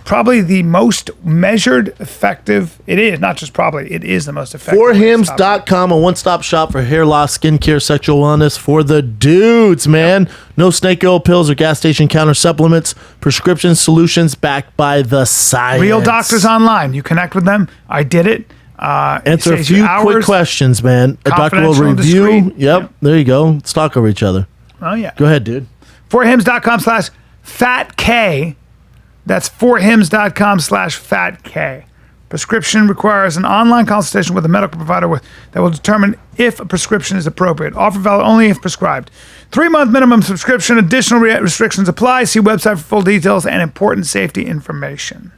probably the most measured effective. It is not just probably, it is the most effective. ForHims.com, a one-stop shop for hair loss, skincare, sexual wellness for the dudes, man. No snake oil pills or gas station counter supplements. Prescription solutions backed by the science. Real doctors online. You connect with them. I did it. Answer a saves you few hours. quick questions, man. A doctor will Confidential and review. discreet. Yep, there you go. Let's talk over each other. Oh yeah. Go ahead, dude. ForHims.com/FatK. That's ForHims.com/FatK. Prescription requires an online consultation with a medical provider that will determine if a prescription is appropriate. Offer valid only if prescribed. 3-month minimum subscription. Additional restrictions apply. See website for full details and important safety information.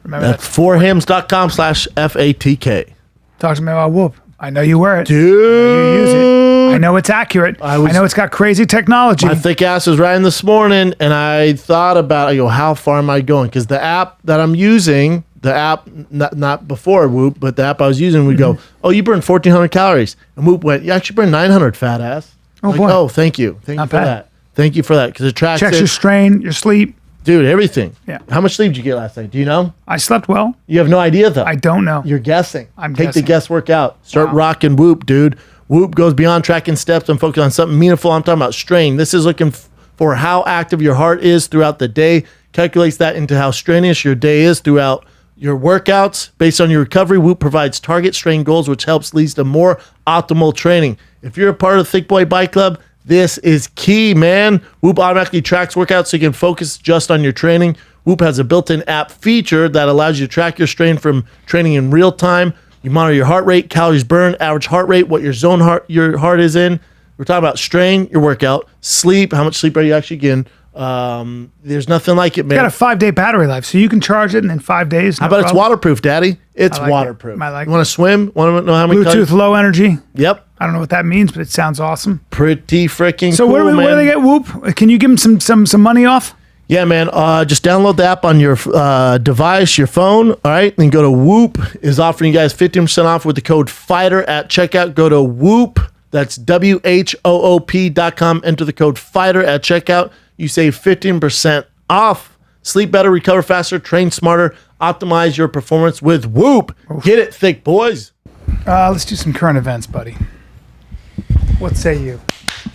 Remember That's that. ForHims.com/FATK. Talk to me about Whoop. I know you wear it. Dude. You use it. I know it's accurate. I know it's got crazy technology. My thick ass was riding this morning, and I thought about, how far am I going? Because the app that I'm using, not before Whoop, but the app I was using would go, oh, you burn 1,400 calories. And Whoop went, you actually burn 900, fat ass. Oh, boy. Oh, thank you. Thank you Not for bad. that. Thank you for that, because it tracks Checks it. your strain, your sleep. Dude, everything. Yeah. How much sleep did you get last night? Do you know? I slept well. You have no idea, though. I don't know. You're guessing. I'm Take guessing. the guesswork out. Start Wow. rocking Whoop, dude. Whoop goes beyond tracking steps and focus on something meaningful. I'm talking about strain. This is looking for how active your heart is throughout the day. Calculates that into how strenuous your day is throughout your workouts. Based on your recovery, Whoop provides target strain goals, which helps leads to more optimal training. If you're a part of the Thick Boy Bike Club, this is key, man. Whoop automatically tracks workouts so you can focus just on your training. Whoop has a built-in app feature that allows you to track your strain from training in real time. You monitor your heart rate, calories burned, average heart rate, what your heart is in. We're talking about strain, your workout, sleep, how much sleep are you actually getting? There's nothing like it, man. Got a 5-day battery life, so you can charge it in 5 days. How about it's waterproof, Daddy? It's I like it. waterproof. I like you want to swim? Want to know how many Bluetooth calories? low energy. Yep. I don't know what that means, but it sounds awesome. Pretty freaking So cool, where do man. they get Whoop? Can you give them some money off? Yeah, man. Just download the app on your device, your phone. All right. Then go to Whoop is offering you guys 15% off with the code FIGHTER at checkout. Go to Whoop. That's WHOOP.com. Enter the code FIGHTER at checkout. You save 15% off. Sleep better, recover faster, train smarter, optimize your performance with Whoop. Get it, thick boys. Let's do some current events, buddy. What say you?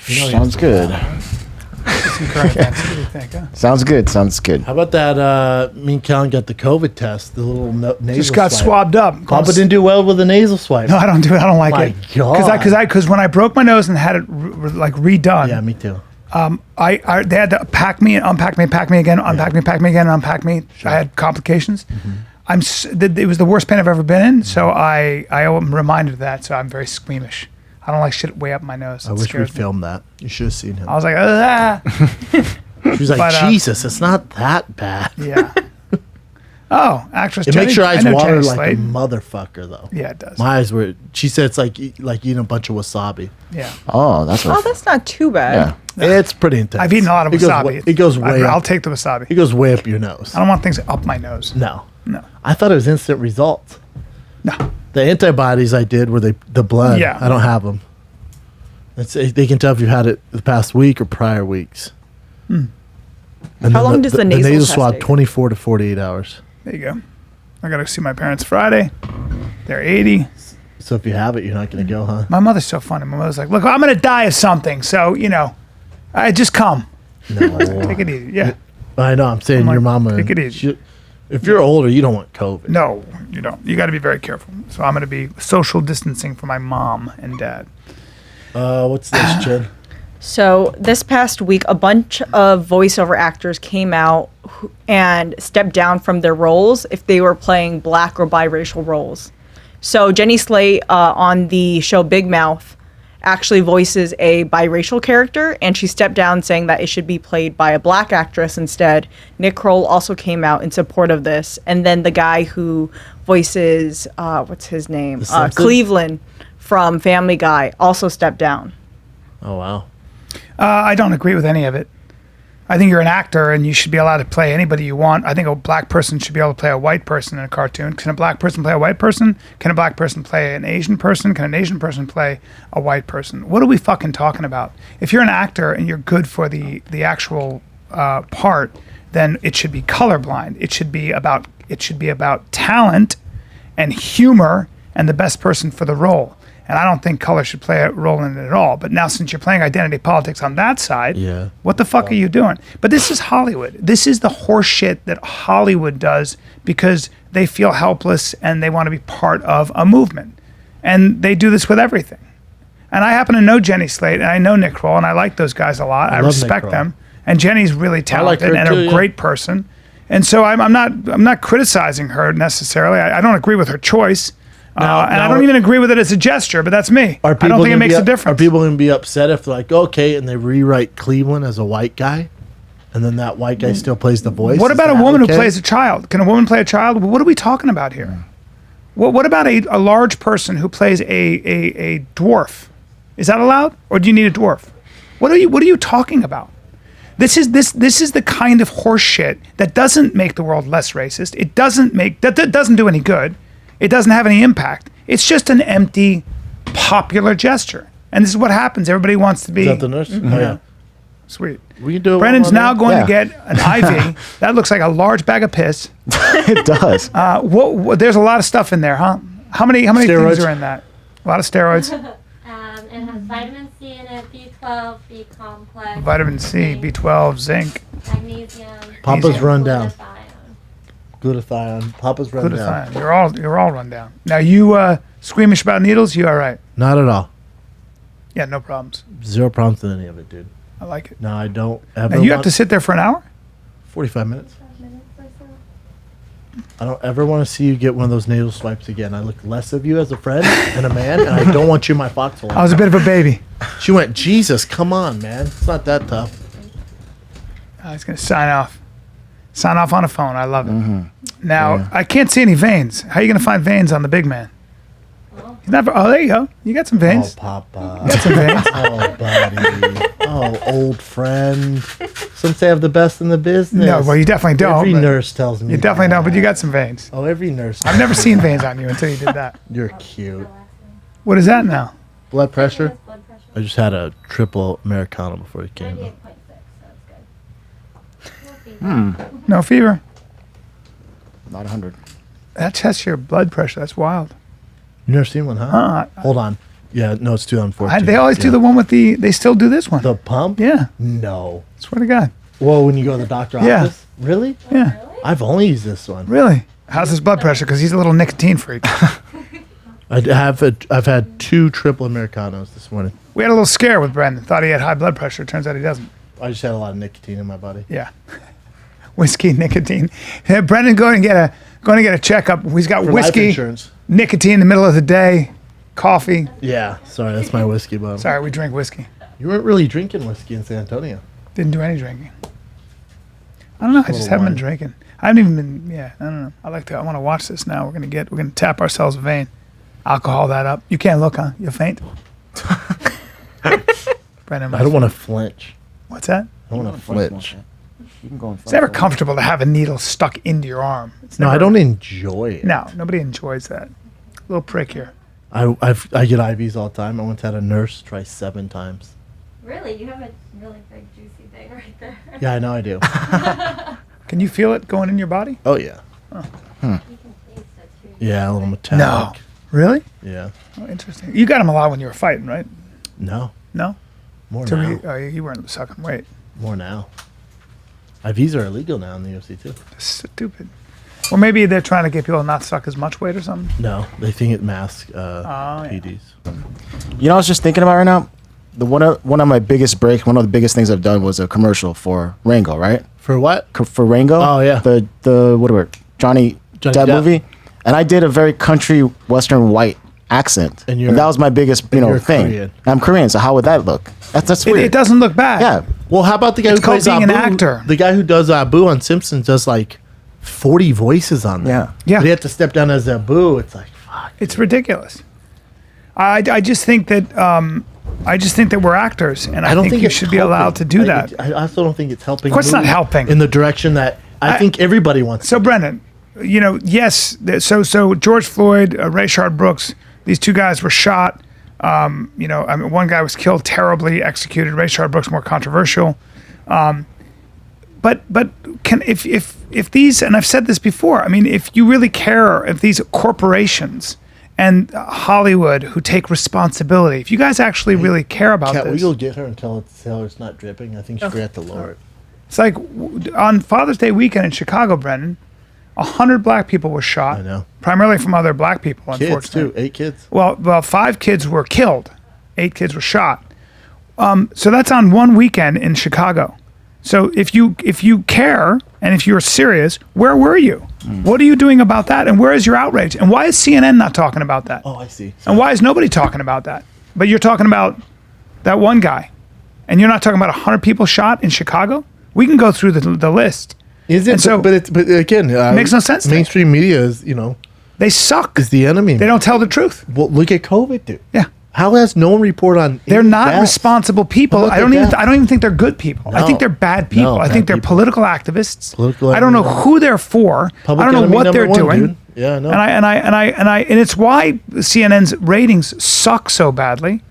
Sounds good. Some current events. What do you think? Huh? Sounds good. Sounds good. How about that? Me and Callan got the COVID test, the little nasal Just got swipe. swabbed up. Bubba didn't do well with the nasal swipe. No, I don't do it. I don't like My it. God. Because when I broke my nose and had it redone, Yeah, me too. they had to pack me, unpack me, pack me again, unpack me, pack me again, unpack me. I had complications. It was the worst pain I've ever been in. So I am reminded of that. So I'm very squeamish. I don't like shit way up my nose. I It wish we scares me. filmed that. You should have seen him. I was like, ah. She was like, but, Jesus, it's not that bad. Yeah. Oh, actress. It makes your eyes I know water Jenny like a Slate. motherfucker, though. Yeah, it does. My eyes were. She said it's like eating a bunch of wasabi. Yeah. Oh, that's Oh, what. that's not too bad. Yeah. It's pretty intense. I've eaten a lot of wasabi. It goes way I'll up. take the wasabi. It goes way up your nose. I don't want things up my nose. No. No. I thought it was instant results. No. The antibodies I did were the blood. Yeah. I don't have them. They can tell if you had it the past week or prior weeks. And How then long does the nasal test swab take? 24 to 48 hours. There you go. I got to see my parents Friday. They're 80. So if you have it, you're not going to go, huh? My mother's so funny. My mother's like, look, I'm going to die of something. So, I just come. No. Take it easy. Yeah. I know. I'm saying I'm like, your mama. take it easy. If you're older, you don't want COVID. No, you don't. You got to be very careful. So I'm going to be social distancing for my mom and dad. What's this, Jen? So this past week, a bunch of voiceover actors came out and stepped down from their roles if they were playing black or biracial roles. So Jenny Slate on the show Big Mouth actually voices a biracial character, and she stepped down saying that it should be played by a black actress instead. Nick Kroll also came out in support of this. And then the guy who voices, what's his name? Cleveland from Family Guy also stepped down. Oh, wow. I don't agree with any of it. I think you're an actor and you should be allowed to play anybody you want. I think a black person should be able to play a white person in a cartoon. Can a black person play a white person? Can a black person play an Asian person? Can an Asian person play a white person? What are we fucking talking about? If you're an actor and you're good for the actual part, then it should be colorblind. It should be about talent and humor and the best person for the role. And I don't think color should play a role in it at all. But now, since you're playing identity politics on that side, what the fuck are you doing? But this is Hollywood. This is the horse shit that Hollywood does because they feel helpless and they want to be part of a movement. And they do this with everything. And I happen to know Jenny Slate, and I know Nick Kroll, and I like those guys a lot. I respect them. And Jenny's really talented and a great person. And so I'm not criticizing her necessarily. I don't agree with her choice. And I don't even agree with it as a gesture, but that's me. I don't think it makes a difference. Are people going to be upset if they're like, okay, and they rewrite Cleveland as a white guy, and then that white guy still plays the voice? What about a woman who plays a child? Can a woman play a child? What are we talking about here? What about a large person who plays a dwarf? Is that allowed, or do you need a dwarf? What are you talking about? This is the kind of horse shit that doesn't make the world less racist. It doesn't do any good. It doesn't have any impact. It's just an empty, popular gesture. And this is what happens. Everybody wants to be. Is that the nurse? Mm-hmm. Oh, yeah. Sweet. We can do it. Brendan's now going to get an IV. That looks like a large bag of piss. It does. There's a lot of stuff in there, huh? How many Steroids? things are in that? A lot of steroids. It has vitamin C in it, B12, B complex. Vitamin C, B12, zinc. Magnesium. Papa's run down. Glutathione. Glutathione. Papa's run down. Glutathione. You're all run down. Now you squeamish about needles? You all right? Not at all. Yeah, no problems. Zero problems with any of it, dude. I like it. No, I don't ever. Now you have to sit there for an hour? 45 minutes. I don't ever want to see you get one of those nasal swipes again. I look less of you as a friend and a man, and I don't want you in my foxhole. I was a bit of a baby. She went, Jesus, come on, man. It's not that tough. I was going to sign off. Sign off on a phone. I love it. Now, I can't see any veins. How are you going to find veins on the big man? There you go. You got some veins. Oh, Papa. You got some veins. Oh, buddy. Oh, old friend. Some say I have the best in the business. No, well, you definitely don't. Every but nurse tells me You definitely that. don't, but you got some veins. Oh, every nurse. I've never seen veins on you until you did that. You're cute. What is that now? Blood pressure? Blood pressure. I just had a triple Americano before you came. 98.6, so it's good. No fever. Not 100. That tests your blood pressure. That's wild. You never seen one, huh? Hold on. Yeah, no, it's 2014. They always do the one with they still do this one. The pump? Yeah. No. Swear to God. Well, when you go to the doctor Yeah. office? Really? Yeah. I've only used this one. Really? How's his blood pressure? Because he's a little nicotine freak. I've had 2 triple Americanos this morning. We had a little scare with Brendan. Thought he had high blood pressure. Turns out he doesn't. I just had a lot of nicotine in my body. Yeah. Whiskey, nicotine. Yeah, Brendan going to get a checkup. He's got For life whiskey, insurance. nicotine in the middle of the day, coffee. Yeah. Sorry, that's my whiskey bottle. Sorry, we drink whiskey. You weren't really drinking whiskey in San Antonio. Didn't do any drinking. I don't know. I just haven't been drinking. I haven't even been. Yeah, I don't know. I want to watch this now. We're gonna tap ourselves a vein. Alcohol that up. You can't look, huh? You're faint. Brendan, I don't want to flinch. What's that? I don't want to flinch. You can go in It's never comfortable to have a needle stuck into your arm. It's No, never, I don't enjoy it. No, nobody enjoys that. little prick here. I get IVs all the time. I once had a nurse try 7 times. Really? You have a really big, juicy thing right there. Yeah, I know I do. Can you feel it going in your body? Oh, yeah. You can taste it too. Yeah, a little metallic. Really? Yeah. Oh, interesting. You got him a lot when you were fighting, right? No. No? More So now. you weren't sucking weight. More now. IVs are illegal now in the UFC, too. Stupid. Well, maybe they're trying to get people to not suck as much weight or something. No, they think it masks yeah. PDs. You know, I was just thinking about right now. One of my biggest breaks, one of the biggest things I've done was a commercial for Rango, right? For what? For Rango. Oh, yeah. The whatever Johnny Depp Depp. movie, and I did a very country western white accent, And and that was my biggest you're thing. Korean. I'm Korean, so how would that look? That's weird. It doesn't look bad. Yeah. Well, how about the guy It's who plays called being an Abu? actor. The guy who does Abu on Simpsons does like 40 voices on there. Yeah. Yeah. But he had to step down as Abu. It's like, fuck. It's ridiculous. I just think that we're actors, and I, think you it's should be allowed to do that. I also don't think it's helping. Of course it's not move helping. in the direction that I think everybody wants. So Brendan, you know, yes. So George Floyd, Rayshard Brooks, these two guys were shot. You know, I mean, one guy was killed terribly, executed. Rayshard Brooks more controversial. But can if these, and I've said this before, I mean, if you really care, if these corporations and Hollywood who take responsibility, if you guys actually really care about Cat, will this, you go get her and tell her it's not dripping? I think she forgot to lower it. it's like on Father's Day weekend in Chicago, Brendan, 100 black people were shot. I know. Primarily from other black people, Kids unfortunately. too, 8 kids. Well, 5 kids were killed. 8 kids were shot. So that's on one weekend in Chicago. So if you care and if you're serious, where were you? What are you doing about that? And where is your outrage? And why is CNN not talking about that? Oh, I see. And why is nobody talking about that? But you're talking about that one guy. And you're not talking about 100 people shot in Chicago? We can go through the list. Is it? And so- but again, makes no sense to me. Mainstream media is They suck. is the enemy. They don't tell the truth. Well, look at COVID, dude. Yeah. How has no one reported on? They're any not deaths? responsible people. How about I don't the even. death? I don't even think they're good people. I No. think they're bad people. No, I think bad they're people. political activists. Political I don't know enemy. who they're for. Public I don't know enemy what number they're one, doing. dude. Yeah, I know. And it's why CNN's ratings suck so badly.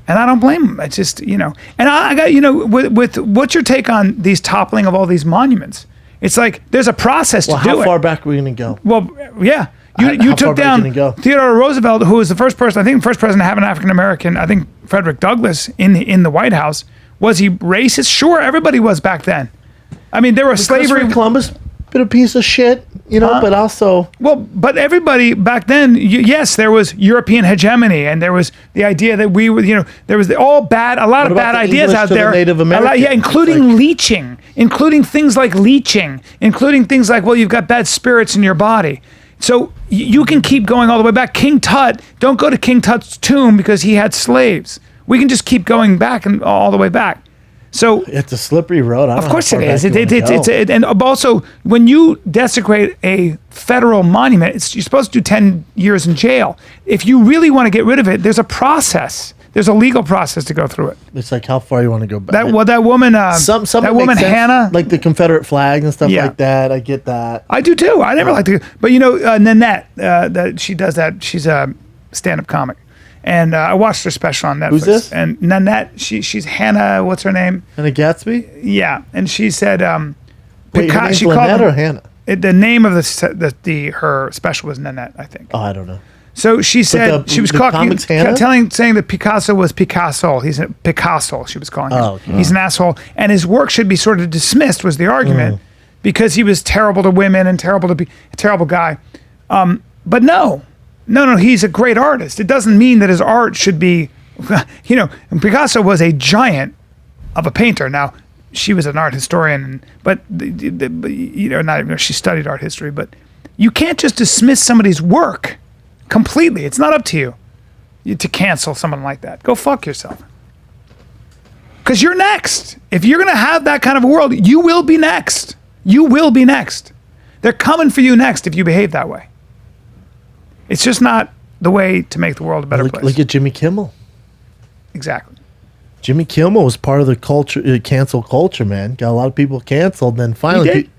And I don't blame them. It's just And I got with what's your take on these toppling of all these monuments? It's like there's a process Well, to do how it. far back are we gonna go? Well, yeah. How You far took back down can you go? Theodore Roosevelt, who was the first person, I think, the first president to have an African American. I think Frederick Douglass in the White House. Was he racist? Sure, everybody was back then. I mean, there was slavery. Christopher Columbus, been a piece of shit, but also Well, but everybody back then, yes, there was European hegemony, and there was the idea that we were, there was a lot of about bad the ideas English out to the there. Native A lot- Americans? yeah, including Like- leeching, including things like leeching, including things like, well, you've got bad spirits in your body. So you can keep going all the way back. King Tut, don't go to King Tut's tomb because he had slaves. We can just keep going back and all the way back. So it's a slippery road. I don't of know course how it far is. back you wanna go. And also when you desecrate a federal monument, you're supposed to do 10 years in jail. If you really want to get rid of it, there's a process. There's a legal process to go through it. It's like how far you want to go back. That woman, some that it woman makes sense, Hannah, like the Confederate flags and stuff Yeah. like that. I get that. I do too. I never liked to, but Nanette, that she does that. She's a stand-up comic, and I watched her special on Netflix. Who's this? And Nanette, she's Hannah. What's her name? Hannah Gatsby. Yeah, and she said, Wait, her name's she called Lynette him- or Hannah? the name of her special was Nanette, I think. Oh, I don't know. So she said the- she was the comic's Hannah? saying that Picasso was Picasso. He's a Picasso. She was calling him. Oh, okay. He's an asshole, and his work should be sort of dismissed. Was the argument because he was terrible to women and terrible to be a terrible guy. But no, he's a great artist. It doesn't mean that his art should be, and Picasso was a giant of a painter. Now she was an art historian, but not even she studied art history. But you can't just dismiss somebody's work completely. It's not up to you to cancel someone like that. Go fuck yourself. Because you're next. If you're going to have that kind of a world, you will be next. You will be next. They're coming for you next if you behave that way. It's just not the way to make the world a better place. Look at Jimmy Kimmel. Exactly. Jimmy Kimmel was part of the culture, cancel culture, man. Got a lot of people canceled. Then finally, He did?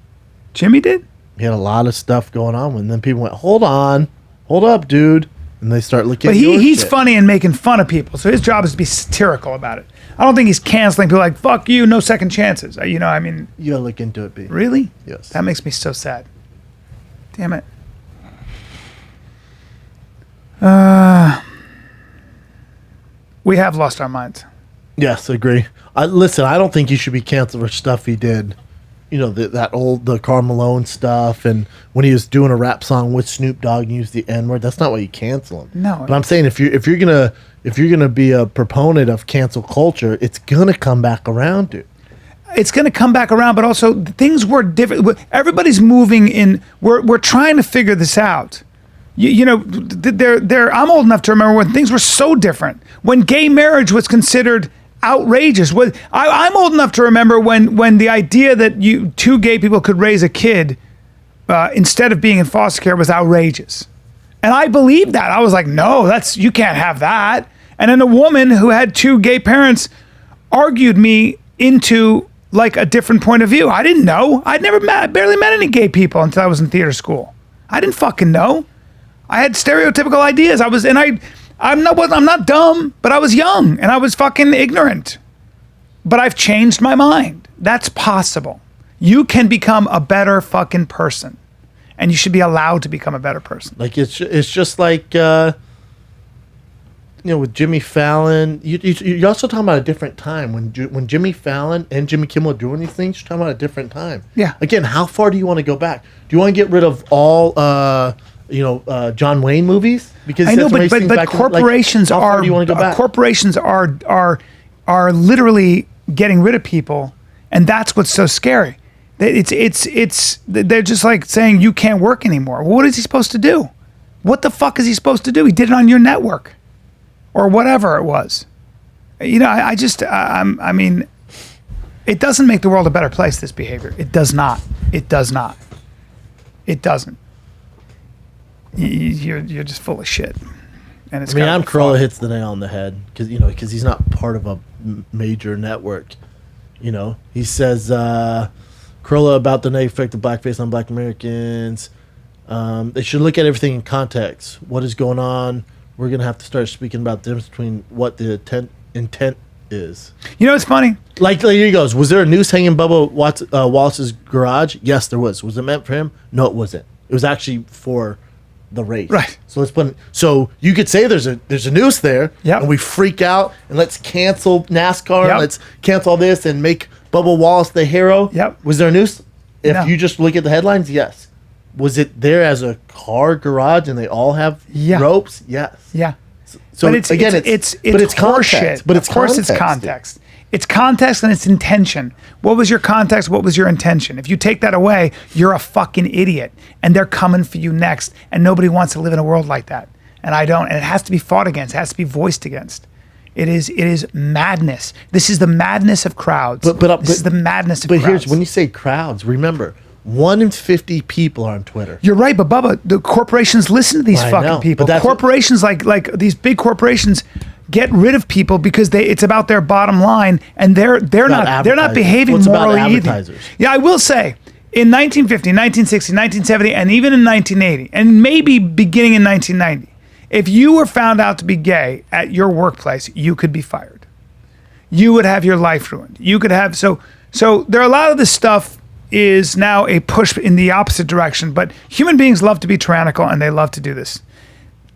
Jimmy did? he had a lot of stuff going on. And then people went, hold up, dude. and they start looking. But at your he's shit. funny and making fun of people, so his job is to be satirical about it. I don't think he's canceling people like "fuck you, no second chances." You know, I mean, You gotta look into it, B. really? Yes. That makes me so sad. Damn it. We have lost our minds. Yes, agree. Listen, I don't think you should be canceled for stuff he did. You know, the Karl Malone stuff, and when he was doing a rap song with Snoop Dogg and used the N word. That's not why you cancel him. No. But I'm saying if you're gonna be a proponent of cancel culture, it's gonna come back around, dude. It's going to come back around, but also things were different. Everybody's moving in. We're trying to figure this out. You know, I'm old enough to remember when things were so different. When gay marriage was considered outrageous. I'm old enough to remember when the idea that two gay people could raise a kid instead of being in foster care was outrageous. And I believed that. I was like, no, you can't have that. And then a woman who had two gay parents argued me into like a different point of view. I didn't know. I barely met any gay people until I was in theater school. I didn't fucking know. I had stereotypical ideas. I'm not dumb, but I was young and I was fucking ignorant. But I've changed my mind. That's possible. You can become a better fucking person, and you should be allowed to become a better person. Like it's just like with Jimmy Fallon. You're also talking about a different time when Jimmy Fallon and Jimmy Kimmel are doing these things. You're talking about a different time. Yeah. Again, how far do you want to go back? Do you want to get rid of all John Wayne movies? Because I know, but corporations how far do you want to go back? Corporations are literally getting rid of people, and that's what's so scary. They're just like saying you can't work anymore. Well, what is he supposed to do? What the fuck is he supposed to do? He did it on your network, or whatever it was. You know, I mean, it doesn't make the world a better place. This behavior, it does not. It does not. It doesn't. You're just full of shit. And it's. Adam Carolla hits the nail on the head because he's not part of a major network. You know, he says Carolla about the negative effect of blackface on Black Americans. They should look at everything in context. What is going on? We're gonna have to start speaking about the difference between what the intent is. You know, it's funny. Like here he goes. Was there a noose hanging in Bubba Wallace's garage? Yes, there was. Was it meant for him? No, it wasn't. It was actually for the race. Right. So let's put. So you could say there's a noose there. Yep. And we freak out and let's cancel NASCAR. Yep. And let's cancel all this and make Bubba Wallace the hero. Yep. Was there a noose? If No. you just look at the headlines, yes. Was it there as a car garage and they all have ropes? Yes. Yeah. So but it's context. horseshit. But it's of course context, it's context. It's context and it's intention. What was your context? What was your intention? If you take that away, you're a fucking idiot. And they're coming for you next. And nobody wants to live in a world like that. And I don't. And it has to be fought against. It has to be voiced against. It is madness. This is the madness of crowds. This is the madness of crowds. But here's when you say crowds, remember, 1 in 50 people are on Twitter. You're right, but Bubba, the corporations listen to these I fucking know, people. but that's Corporations like these big corporations get rid of people because it's about their bottom line, and they're not behaving What's about morally either. advertisers? Yeah, I will say, in 1950, 1960, 1970, and even in 1980, and maybe beginning in 1990, if you were found out to be gay at your workplace, you could be fired. You would have your life ruined. You could have so there are a lot of this stuff is now a push in the opposite direction, but human beings love to be tyrannical and they love to do this.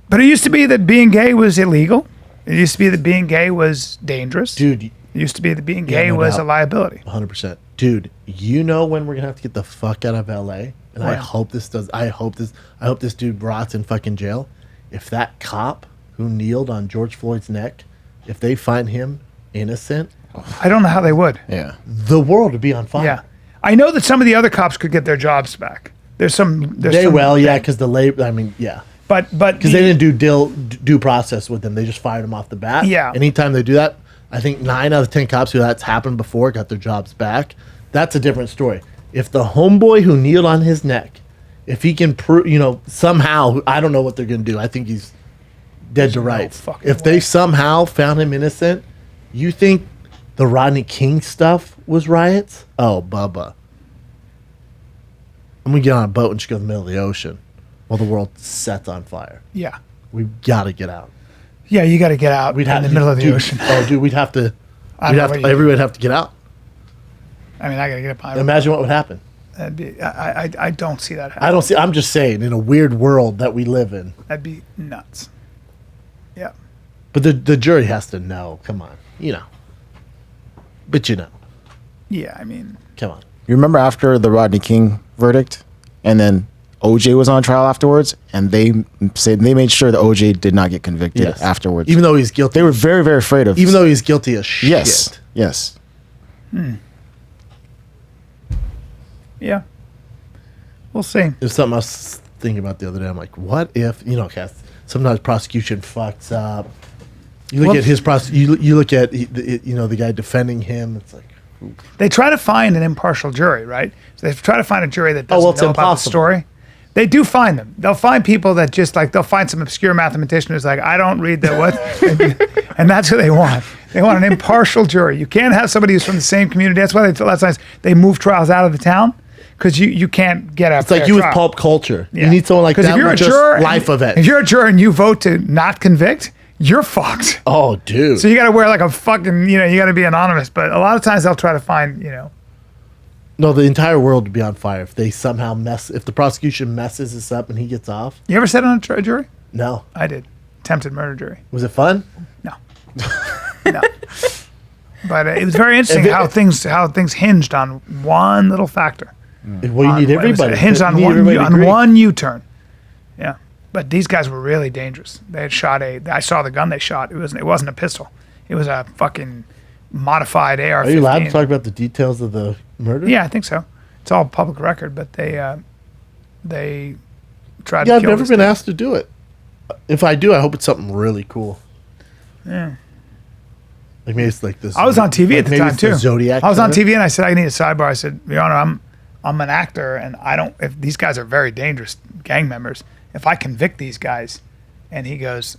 But it used to be that being gay was illegal. It used to be that being gay was dangerous. Dude. It used to be that being gay was a liability. 100%. Dude, you know when we're going to have to get the fuck out of LA? And I hope this dude rots in fucking jail. If that cop who kneeled on George Floyd's neck, if they find him innocent, I don't know how they would. Yeah. the world would be on fire. Yeah. I know that some of the other cops could get their jobs back. Because the labor, I mean, yeah. But Because they didn't do due process with them. They just fired them off the bat. Yeah. Anytime they do that, I think 9 out of 10 cops who that's happened before got their jobs back. That's a different story. If the homeboy who kneeled on his neck, if he can prove, somehow, I don't know what they're going to do. I think he's dead to rights. If they somehow found him innocent, you think the Rodney King stuff was riots? Oh, Bubba. I'm going to get on a boat and just go to the middle of the ocean while the world sets on fire. Yeah. We gotta get out. Yeah, you got to get out in the middle of the ocean. Oh, dude, we'd have to. I don't know what you do. Everybody would have to get out. I mean, I got to get up on it. Imagine what would happen. I don't see that happening. I don't see. I'm just saying, in a weird world that we live in. That'd be nuts. Yeah. But the jury has to know. Come on, But Yeah, I mean. come on. You remember after the Rodney King verdict, and then OJ was on trial afterwards, and they made sure that OJ did not get convicted Yes. afterwards. Even though he's guilty. they were very, very afraid of. Even though he's guilty as shit. Yes. Yeah. We'll see. There's something I was thinking about the other day. I'm like, what if sometimes prosecution fucks up. You look at his you look at the guy defending him. It's like They try to find an impartial jury, right? So they try to find a jury that doesn't it's know about the impossible. story. They do find them. They'll find people that just like, they'll find some obscure mathematician who's like, I don't read the what. And that's who they want. They want an impartial jury. You can't have somebody who's from the same community. That's why lots of times they move trials out of the town, because you can't get a it's like you with pulp culture. You need someone like that if you're with a juror, just life event. If you're a juror and you vote to not convict, you're fucked. Oh, dude. So you got to wear like a fucking, you got to be anonymous. But a lot of times they'll try to find, No, the entire world would be on fire if they somehow if the prosecution messes this up and he gets off. You ever sat on a jury? No. I did. Attempted murder jury. Was it fun? No. No. But it was very interesting how things hinged on one little factor. Well, you need everybody. It hinged on one U-turn. Yeah. But these guys were really dangerous. They had shot I saw the gun they shot. It wasn't a pistol. It was a fucking modified AR-15. Are you allowed to talk about the details of the murder? Yeah, I think so. It's all public record, but they tried to Yeah, I've kill never this been guy. asked to do it. If I do, I hope it's something really cool. Yeah. Like maybe it's like this. I was on TV at the maybe time it's the too. Zodiac I was on Killer. TV and I said, I need a sidebar. I said, Your Honor, I'm an actor and if these guys are very dangerous gang members, if I convict these guys, and he goes,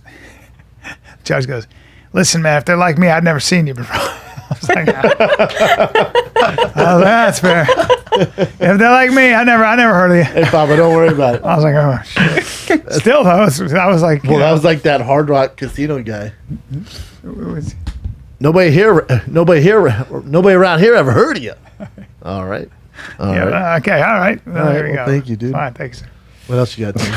judge goes, listen, man, if they're like me, I'd never seen you before. I was like, oh, that's fair. If they're like me, I never heard of you. Hey, Bubba, don't worry about it. I was like, oh shit. Still though, I was like, Well, that was like that Hard Rock Casino guy. it was, Nobody around here ever heard of you. All right. All right. okay, all right. Well, All right, there we well, go. thank you, dude. Fine, thanks. What else you got, Tim?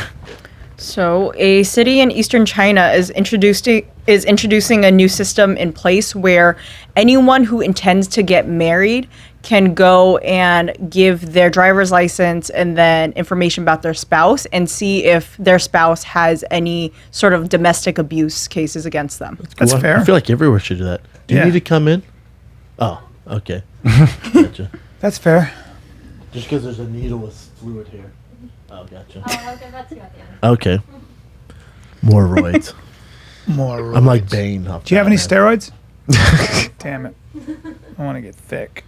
So, a city in eastern China is introducing a new system in place where anyone who intends to get married can go and give their driver's license and then information about their spouse and see if their spouse has any sort of domestic abuse cases against them. That's Well, fair. I feel like everywhere should do that. Do you Yeah. need to come in? Oh, okay. Gotcha. That's fair. Just because there's a needle with fluid here. Oh, gotcha. I'll give that to you at the end. Okay. More roids. More. I'm like Bane. Do you have any steroids? Damn it. I want to get thick.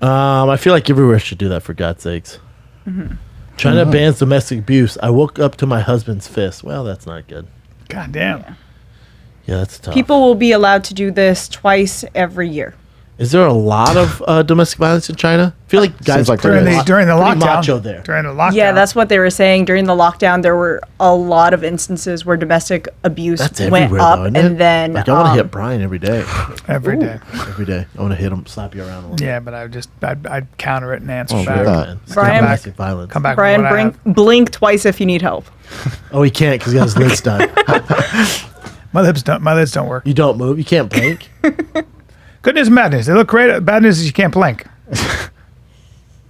I feel like everywhere should do that, for God's sakes. China bans domestic abuse. I woke up to my husband's fist. Well, that's not good. God damn. Yeah, that's tough. People will be allowed to do this twice every year. Is there a lot of domestic violence in China? I feel like guys Seems like are there pretty is. During the pretty lockdown. macho there. During the lockdown. Yeah, that's what they were saying. During the lockdown, there were a lot of instances where domestic abuse That's went everywhere, up, though, isn't and it? then Like, I want to hit Bryan every day. every day. Every day. I want to hit him, slap you around a little. Yeah, but I'd counter it and answer Oh, back. good. Man. Brian- Domestic violence. Come back. Brian, with what I have. blink twice if you need help. Oh, he can't because he got his lids done. My lids don't work. You don't move. You can't blink. Good news and bad news. They look great. Bad news is you can't blink.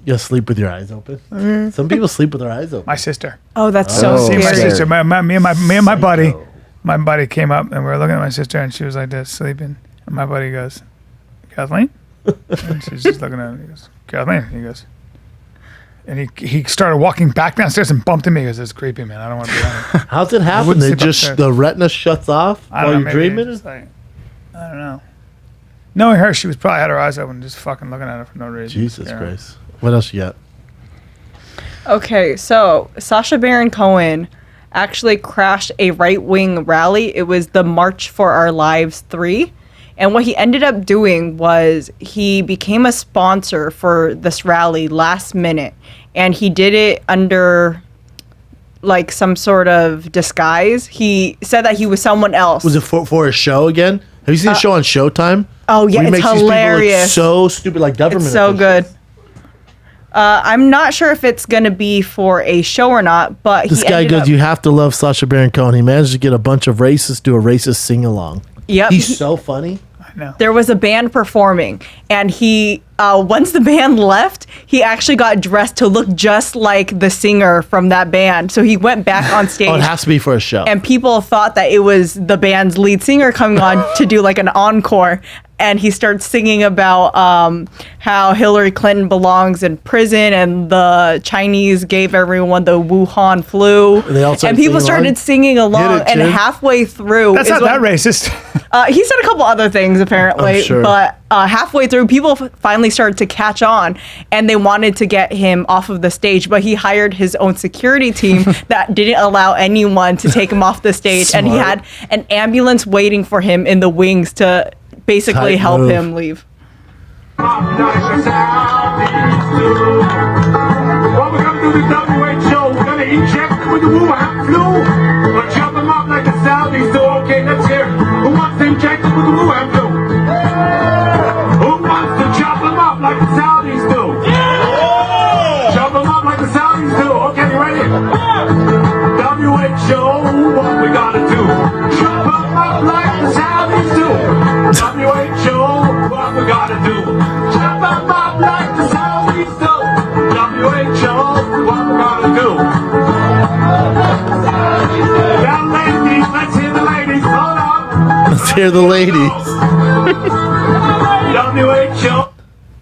You'll sleep with your eyes open. Some people sleep with their eyes open. My sister. Oh, that's so Oh, See, my scary. scary. sister. Me and my buddy. My buddy came up and we were looking at my sister and she was like this, sleeping. And my buddy goes, Kathleen? And she's just looking at him. He goes, Kathleen? He goes, and he started walking back downstairs and bumped into me. He goes, "It's creepy, man. I don't want to be on it." How's it happen? wouldn't They sleep just upstairs. the retina shuts off I while don't know. you're Maybe dreaming. it's like, I don't know. Knowing her, she was probably had her eyes open, just fucking looking at her for no reason. Jesus Yeah. Christ! What else you got? Okay, so Sacha Baron Cohen actually crashed a right-wing rally. It was the March for Our Lives 3. And what he ended up doing was he became a sponsor for this rally last minute. And he did it under like some sort of disguise. He said that he was someone else. Was it for a show again? Have you seen the show on Showtime? Oh yeah, Where he it's makes these people look hilarious. so stupid, like government. It's so officials. good. I'm not sure if it's going to be for a show or not, but This guy goes, you have to love Sacha Baron Cohen. He managed to get a bunch of racists to do a racist sing-along. Yep. He's so funny. No. There was a band performing, and he once the band left, he actually got dressed to look just like the singer from that band. So he went back on stage. Oh, it has to be for a show. And people thought that it was the band's lead singer coming on to do like an encore. And he starts singing about how Hillary Clinton belongs in prison, and the Chinese gave everyone the Wuhan flu. And people started singing along. And halfway through, That's not that racist. he said a couple other things apparently, I'm sure. but halfway through, people finally started to catch on, and they wanted to get him off of the stage. But he hired his own security team that didn't allow anyone to take him off the stage, and he had an ambulance waiting for him in the wings to basically Tight help move. him leave. Well, we come to the WHO, we're gonna inject them with the Wuhan flu. Or chop them up like the Saudis do. Okay, let's hear. Who wants to inject them with the Wuhan flu? Who wants to chop them up like the Saudis do? Chop them up like the Saudis do. Okay, you ready? WHO, what we gotta do? Chop them up like the Saudis do. WHO, what we gotta do? Chop them up like the Saudis do. WHO, what we gotta do? Now, ladies, let's hear the ladies. Hold on. Let's hear the ladies. WHO.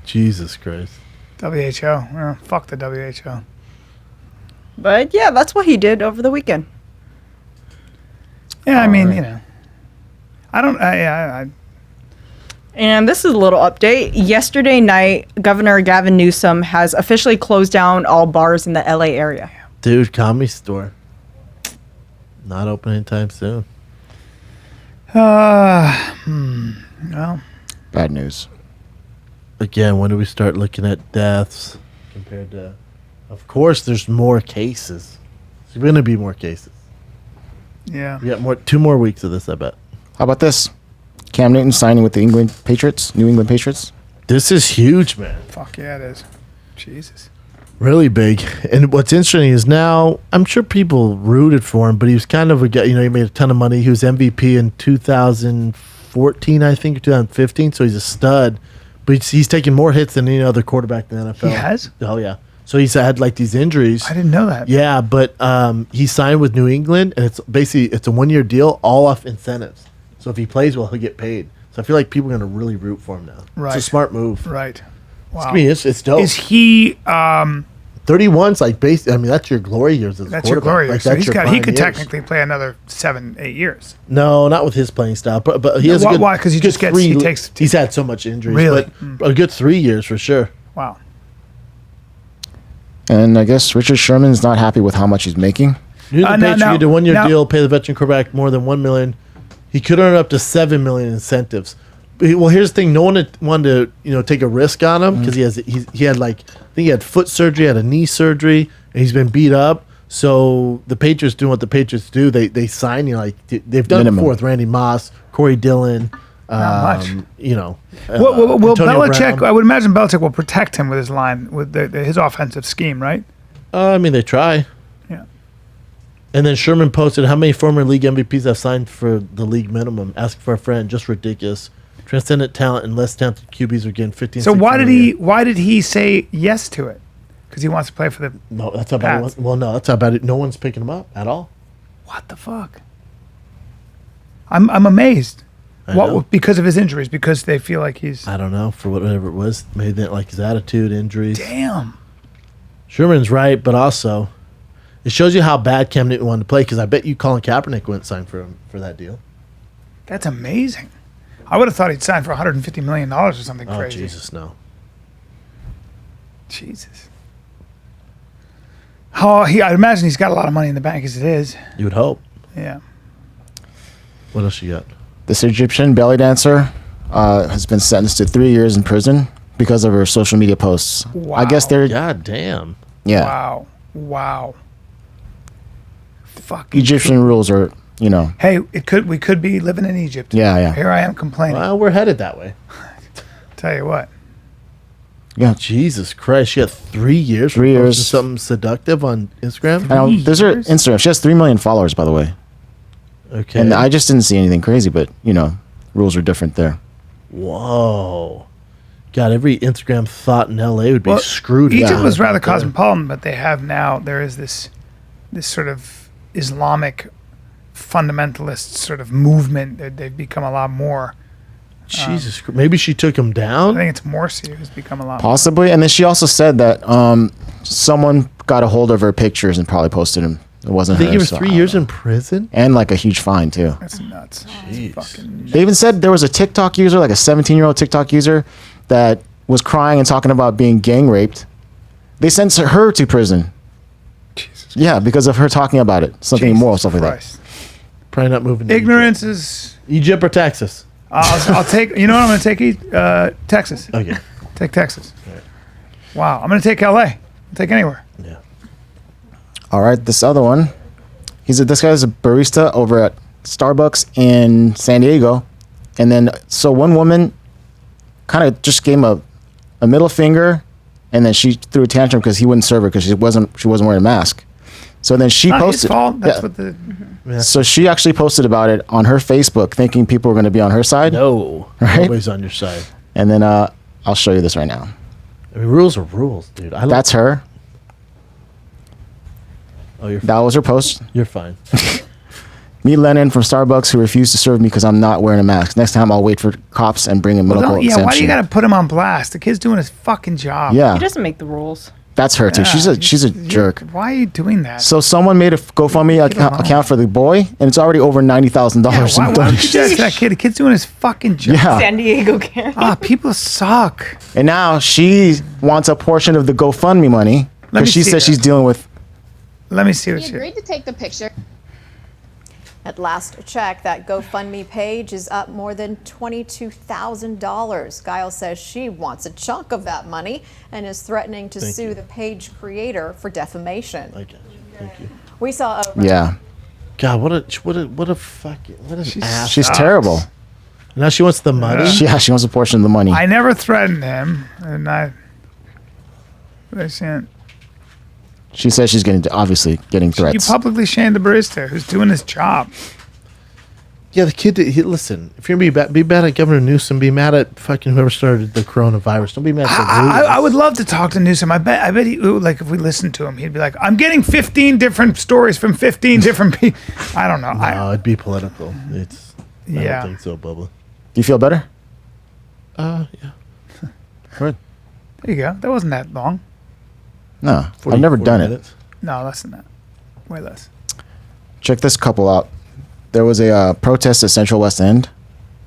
Jesus Christ. WHO. Fuck the WHO. But yeah, that's what he did over the weekend. Yeah, I mean, you know. I don't. I And this is a little update. Yesterday night, Governor Gavin Newsom has officially closed down all bars in the LA area. Dude, Comedy Store. Not open anytime soon. well, Bad news. Again, when do we start looking at deaths compared to... Of course, there's more cases. There's going to be more cases. yeah. We got 2 more weeks of this, I bet. How about this? Cam Newton signing with the New England Patriots. This is huge, man. Fuck yeah, it is. Jesus. Really big. And what's interesting is now, I'm sure people rooted for him, but he was kind of a guy, he made a ton of money. He was MVP in 2014, I think, or 2015, so he's a stud. But he's taken more hits than any other quarterback in the NFL. He has? Oh, yeah. So he's had like these injuries. I didn't know that. Yeah, but he signed with New England, and it's basically a 1-year deal, all off incentives. So if he plays well, he'll get paid. So I feel like people are going to really root for him now. Right. It's a smart move. Right. Wow. I mean, it's dope. Is he? 31's like that's your glory years as a That's your quarterback. glory. Like, So that's he your could prime years. technically play another 7-8 years. No, not with his playing style. But he has Why- a good. why? 'Cause he good just gets- he takes- He's had so much injuries. Really? But a good 3 years for sure. Wow. And I guess Richard Sherman's not happy with how much he's making. New England now- Patriots did a 1-year now- deal, pay the veteran quarterback more than $1 million. He could earn up to $7 million in incentives. But here's the thing: no one wanted to take a risk on him because he had like I think he had foot surgery, had a knee surgery, and he's been beat up. So the Patriots doing what the Patriots do. They sign they've done it Minimum. before with Randy Moss, Corey Dillon. Not much. Will Will Belichick? I would imagine Belichick will protect him with his line, with his offensive scheme, right? I mean, they try. Yeah. And then Sherman posted how many former league MVPs have signed for the league minimum. Ask for a friend, just ridiculous. Transcendent talent and less talented QBs are getting 15. So 16 why a did year. Why did he say yes to it? Because he wants to play for the. No, that's how bad it Pats. was. Well, no, that's how bad it. No one's picking him up at all. What the fuck? I'm amazed. I know. Because of his injuries? Because they feel like he's. I don't know, for whatever it was. Maybe they didn't like his attitude, injuries. Damn. Sherman's right, but also it shows you how bad Cam Newton wanted to play. Because I bet you Colin Kaepernick wouldn't sign for him for that deal. That's amazing. I would have thought he'd sign for $150 million or something Oh crazy. Jesus, no. Jesus. I imagine he's got a lot of money in the bank as it is. You would hope. Yeah. What else you got? This Egyptian belly dancer has been sentenced to 3 years in prison because of her social media posts. Wow. I guess they're God damn. yeah. Wow. Fucking Egyptian rules are, you know. Hey, we could be living in Egypt. Yeah, yeah. Here I am complaining. Well, we're headed that way. Tell you what. Yeah, Jesus Christ! She had 3 years. 3 years. Posting something seductive on Instagram. There's her Instagram. She has 3 million followers, by the way. Okay. And I just didn't see anything crazy, but you know, rules are different there. Whoa. God, every Instagram thought in LA would be screwed. Egypt up was rather out there. cosmopolitan, but they have now, there is this sort of Islamic fundamentalist sort of movement that they've become a lot more. Jesus Christ. Maybe she took him I down? think it's Morsi who's become a lot Possibly. And then she also said that someone got a hold of her pictures and probably posted them. It wasn't They her. gave her so 3 I don't years know. in prison? And like a huge fine too. more. That's nuts. Jeez. Fucking They even said there was a TikTok user, like a 17-year-old TikTok user, that was crying and talking about being gang raped. They sent her to prison. Jesus Yeah, because of her talking about it. Something Jesus immoral, stuff like that. Christ. Probably not moving to Ignorance is. Egypt or Texas? I'll take. You know what I'm going to take? Texas. Okay. Take Texas. Wow. I'm going to take LA. I'll take anywhere. Yeah. All right, this other one. This guy's a barista over at Starbucks in San Diego. And then, so one woman kind of just gave him a middle finger, and then she threw a tantrum because he wouldn't serve her because she wasn't wearing a mask. So then she Not his posted. fault. That's Yeah. what the. So she actually posted about it on her Facebook, thinking people were going to be on her side. No. Right? Nobody's on your side. And then I'll show you this right now. I mean, rules are rules, dude. That's her. Oh, you're That was her post. You're fine. Meet Lennon from Starbucks who refused to serve me because I'm not wearing a mask. Next time I'll wait for cops and bring a medical Well, yeah, exemption. why do you got to put him on blast? The kid's doing his fucking job. Yeah, He doesn't make the rules. that's her too. Yeah, She's a jerk. Why are you doing that? So someone made a GoFundMe account for the boy, and it's already over $90,000 Yeah, in why don't you donations. judge that kid? The kid's doing his fucking job. Yeah. San Diego can. People suck. And now she wants a portion of the GoFundMe money Let me because she see says that. she's dealing with. Let me see what He she. agreed to take the picture. At last check, that GoFundMe page is up more than $22,000. Giles says she wants a chunk of that money and is threatening to Thank sue you. the page creator for defamation. Okay. Thank you. We saw a Yeah, God, what an ass. she's terrible. Now she wants the money. She wants a portion of the money. I never threatened him, and I can't. She says she's obviously getting You threats. publicly shamed the barista who's doing his job. Yeah, the kid. Listen, if you're gonna be mad at Governor Newsom, be mad at fucking whoever started the coronavirus. Don't be mad at the I would love to talk to Newsom. I bet he like if we listened to him, he'd be like, "I'm getting 15 different stories from 15 different people." I don't know. No, it'd be political. I Yeah. don't think so, Bubba. Do you feel better? Yeah. Good. There you go. That wasn't that long. No, I've never 40 done it. minutes. No, less than that. Way less. Check this couple out. There was a protest at Central West End,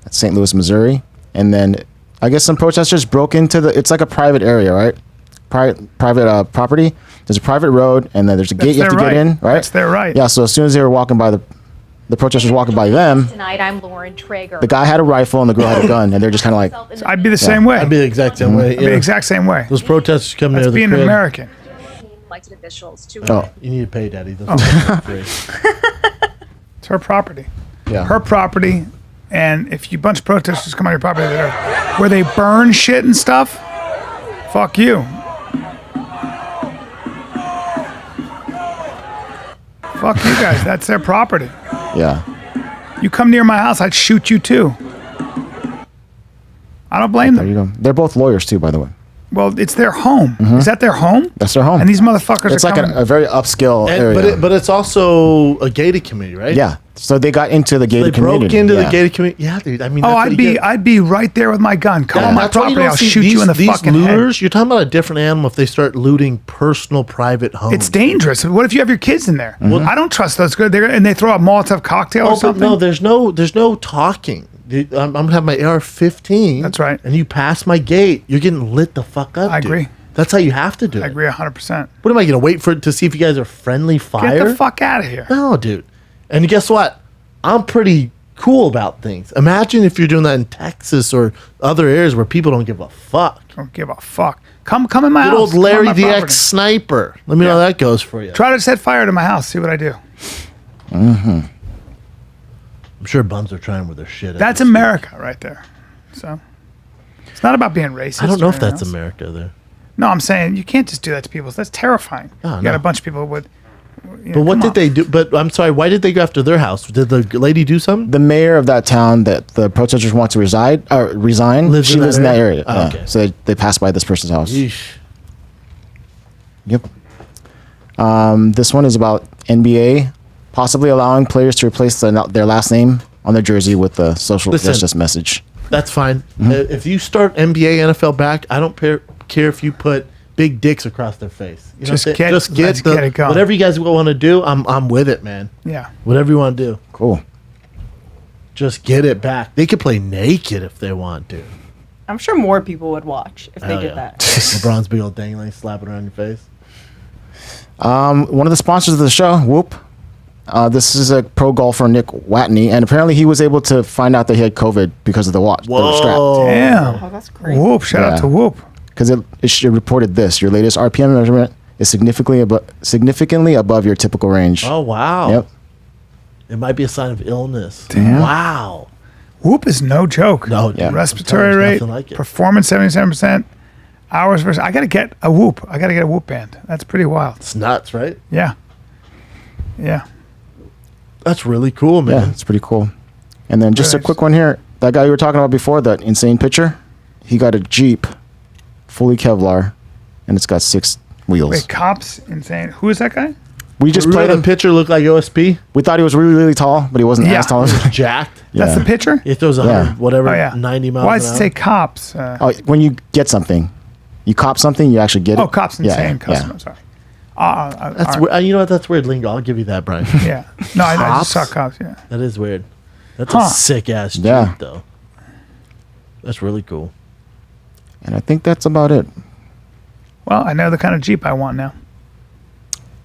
at St. Louis, Missouri, and then I guess some protesters broke into it's like a private area, right? Private property. There's a private road, and then there's a gate you have to their get right. in, right? That's their right. Yeah. So as soon as they were walking by the protesters walking by them, Tonight, I'm Lauren Traeger. the guy had a rifle and the girl had a gun, and they're just kind of like, I'd be the same way. I'd be the exact same way. I'd be the exact same way. Those protesters come That's near the being crib. an American. Elected officials to oh, You need to pay, Daddy. Those are free. It's her property. yeah. Her property. And if you bunch of protesters come on your property where they burn shit and stuff, fuck you. Fuck you guys. That's their property. Yeah. You come near my house, I'd shoot you too. I don't blame There them. you go. They're both lawyers too, by the way. Well, it's their home. Is that their home? That's their home. And these motherfuckers It's are like coming. a very upscale area. But it's also a gated community, right? yeah. So they got into the They gated broke community. into the Yeah. gated community. Yeah, dude. I mean, Oh, that's what you get. I'd be right there with my gun. Come Yeah, on my that's why you property, don't I'll see shoot you in the these fucking looters, head. You're talking about a different animal if they start looting personal private homes. It's dangerous. What if you have your kids in there? Mm-hmm. I don't trust those good. And they throw a Molotov cocktail or Oh, but something. no, there's no talking. Dude, I'm gonna have my AR-15. That's right. And you pass my gate, you're getting lit the fuck up. I dude. agree. That's how you have to do I it. agree 100%. What am I gonna wait for it to see if you guys are friendly fire? Get the fuck out of here. No, dude. And guess what? I'm pretty cool about things. Imagine if you're doing that in Texas or other areas where people don't give a fuck. Don't give a fuck. Come in my Good house. old Come on Larry my the property. ex-sniper. Let me know how that goes for you. Try to set fire to my house. See what I do. I'm sure bums are trying with their shit. That's America right there. So it's not about being racist. I don't know or if that's anything else. America there. No, I'm saying you can't just do that to people. That's terrifying. Oh, you got no. a bunch of people with. But what did they do? But I'm sorry, why did they go after their house? Did the lady do something? The mayor of that town that the protesters want to resign, Lives she in lives that in that area? area. Oh, Yeah. okay. So they passed by this person's house. Yeesh. Yep. This one is about NBA possibly allowing players to replace their last name on their jersey with the social Listen. justice message. That's fine. If you start NBA, NFL back, I don't care if you put big dicks across their face. You know Just what I'm saying? let's get it going. Whatever you guys want to do, I'm with it, man. Yeah. Whatever you want to do, Cool. just get it back. They could play naked if they want to. I'm sure more people would watch if they Hell did yeah. that. LeBron's big old dangling, slapping around your face. One of the sponsors of the show, Whoop. This is a pro golfer, Nick Watney, and apparently he was able to find out that he had COVID because of the watch. The strap. Damn. Oh, that's great. Whoop! Shout out Yeah. to Whoop. Because it reported this: your latest RPM measurement is significantly above your typical range. Oh wow. Yep. It might be a sign of illness. Damn. Wow. Whoop is no joke. No, Yeah. Respiratory There's rate, nothing like it. performance 77%, hours versus. I gotta get a Whoop. I gotta get a Whoop band. That's pretty wild. It's nuts, right? Yeah. Yeah. That's really cool, man. Yeah, it's pretty cool. And then just a Right. quick one here: that guy you were talking about before, that insane picture, he got a Jeep, fully Kevlar, and it's got 6 wheels. Wait, cops insane. Who is that guy? We just Remember played the him. picture looked like OSP? We thought he was really, really tall, but he wasn't Yeah. as tall. Jacked. Yeah. That's the picture. It throws 100, Yeah. whatever, Oh yeah. 90 miles Why an does it hour. say cops? Oh, when you get something, you cop something, you actually get it. Oh, cops Yeah, insane. yeah. Customer. Sorry. That's weird. You know what? That's weird lingo. I'll give you that, Brian. Yeah. No, I just saw Cops? cops. Yeah. That is weird. That's Huh. a sick ass Jeep, Yeah. though. That's really cool. And I think that's about it. Well, I know the kind of Jeep I want now.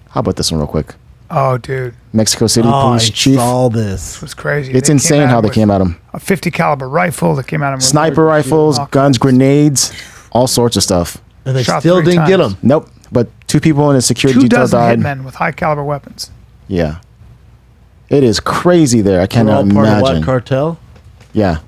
How about this one real quick? Oh, dude, Mexico City Oh, Police I Chief. saw this. it was crazy. It's They insane came how out they with came at him. A 50 caliber rifle that came out of Sniper rifles, all guns, kinds. grenades, all sorts of stuff. And they Shot still 3 didn't get times. him. Nope. But 2 people in a security 2 detail dozen died. hitmen with high caliber weapons. Yeah. It is crazy there. I They're cannot all part of imagine. what cartel? Yeah.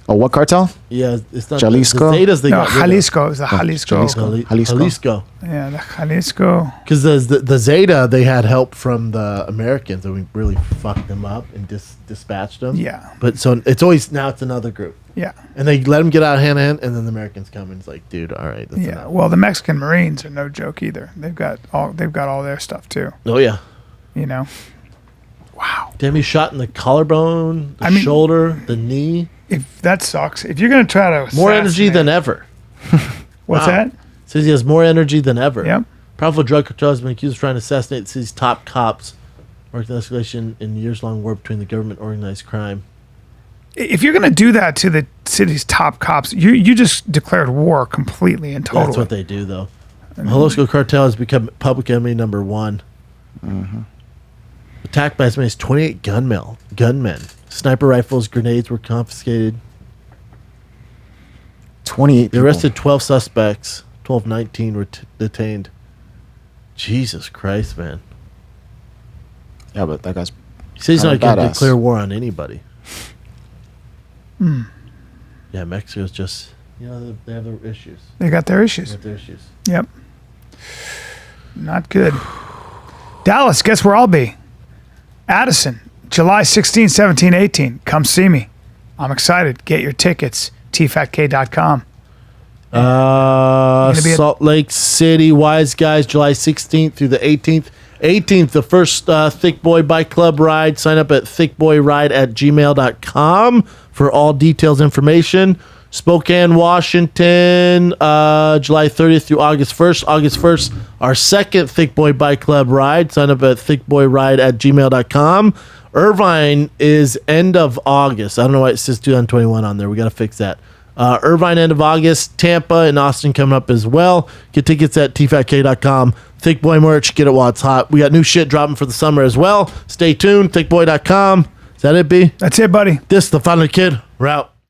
Oh, what cartel? Yeah, it's not Jalisco? The Zetas they No, got rid of. Jalisco. It was the Jalisco. Jalisco. Jalisco. Jalisco. Yeah, the Jalisco. Because the Zeta, they had help from the Americans, and we really fucked them up and dispatched them. Yeah. But so it's always now it's another group, Yeah. and they let them get out of hand, and then the Americans come and it's like, dude, all right, that's Yeah. enough. Well, the Mexican Marines are no joke either. They've got all their stuff too. Oh yeah, You know. Wow. damn, he shot in the collarbone, the I mean- shoulder, the knee. If that sucks, if you're gonna try to More energy assassinate- than ever. What's Wow. that? Says he has more energy than ever. Yep. Powerful drug cartel has been accused of trying to assassinate the city's top cops, marking the escalation in years-long war between the government and organized crime. If you're gonna do that to the city's top cops, you just declared war completely and totally. That's what they do, though. The Jalisco cartel has become public enemy number 1. Attacked by as many as 28 gunmen. Sniper rifles, grenades were confiscated. 28 They people. arrested 12 suspects. 19 were detained. Jesus Christ, man. Yeah, but that guy's... He says he's Kinda not going to badass. declare war on anybody. Yeah, Mexico's just, they have their issues. They got their They issues. have their issues. Yep. Not good. Dallas, guess where I'll be? Addison, July 16, 17, 18. Come see me. I'm excited. Get your tickets. tfatk.com. gonna be at- Salt Lake City, Wise Guys, July 16th through the 18th. 18th, the first Thick Boy Bike Club ride. Sign up at thickboyride@gmail.com for all details information. Spokane, Washington, July 30th through August 1st. August 1st, our second Thick Boy Bike Club ride. Sign up at thickboyride@gmail.com. Irvine is end of August. I don't know why it says 2021 on there. We got to fix that. Irvine, end of August. Tampa and Austin coming up as well. Get tickets at tfatk.com. Thick Boy merch, get it while it's hot. We got new shit dropping for the summer as well. Stay tuned. Thickboy.com. Is that it, B? That's it, buddy. This, the Final Kid. We're out.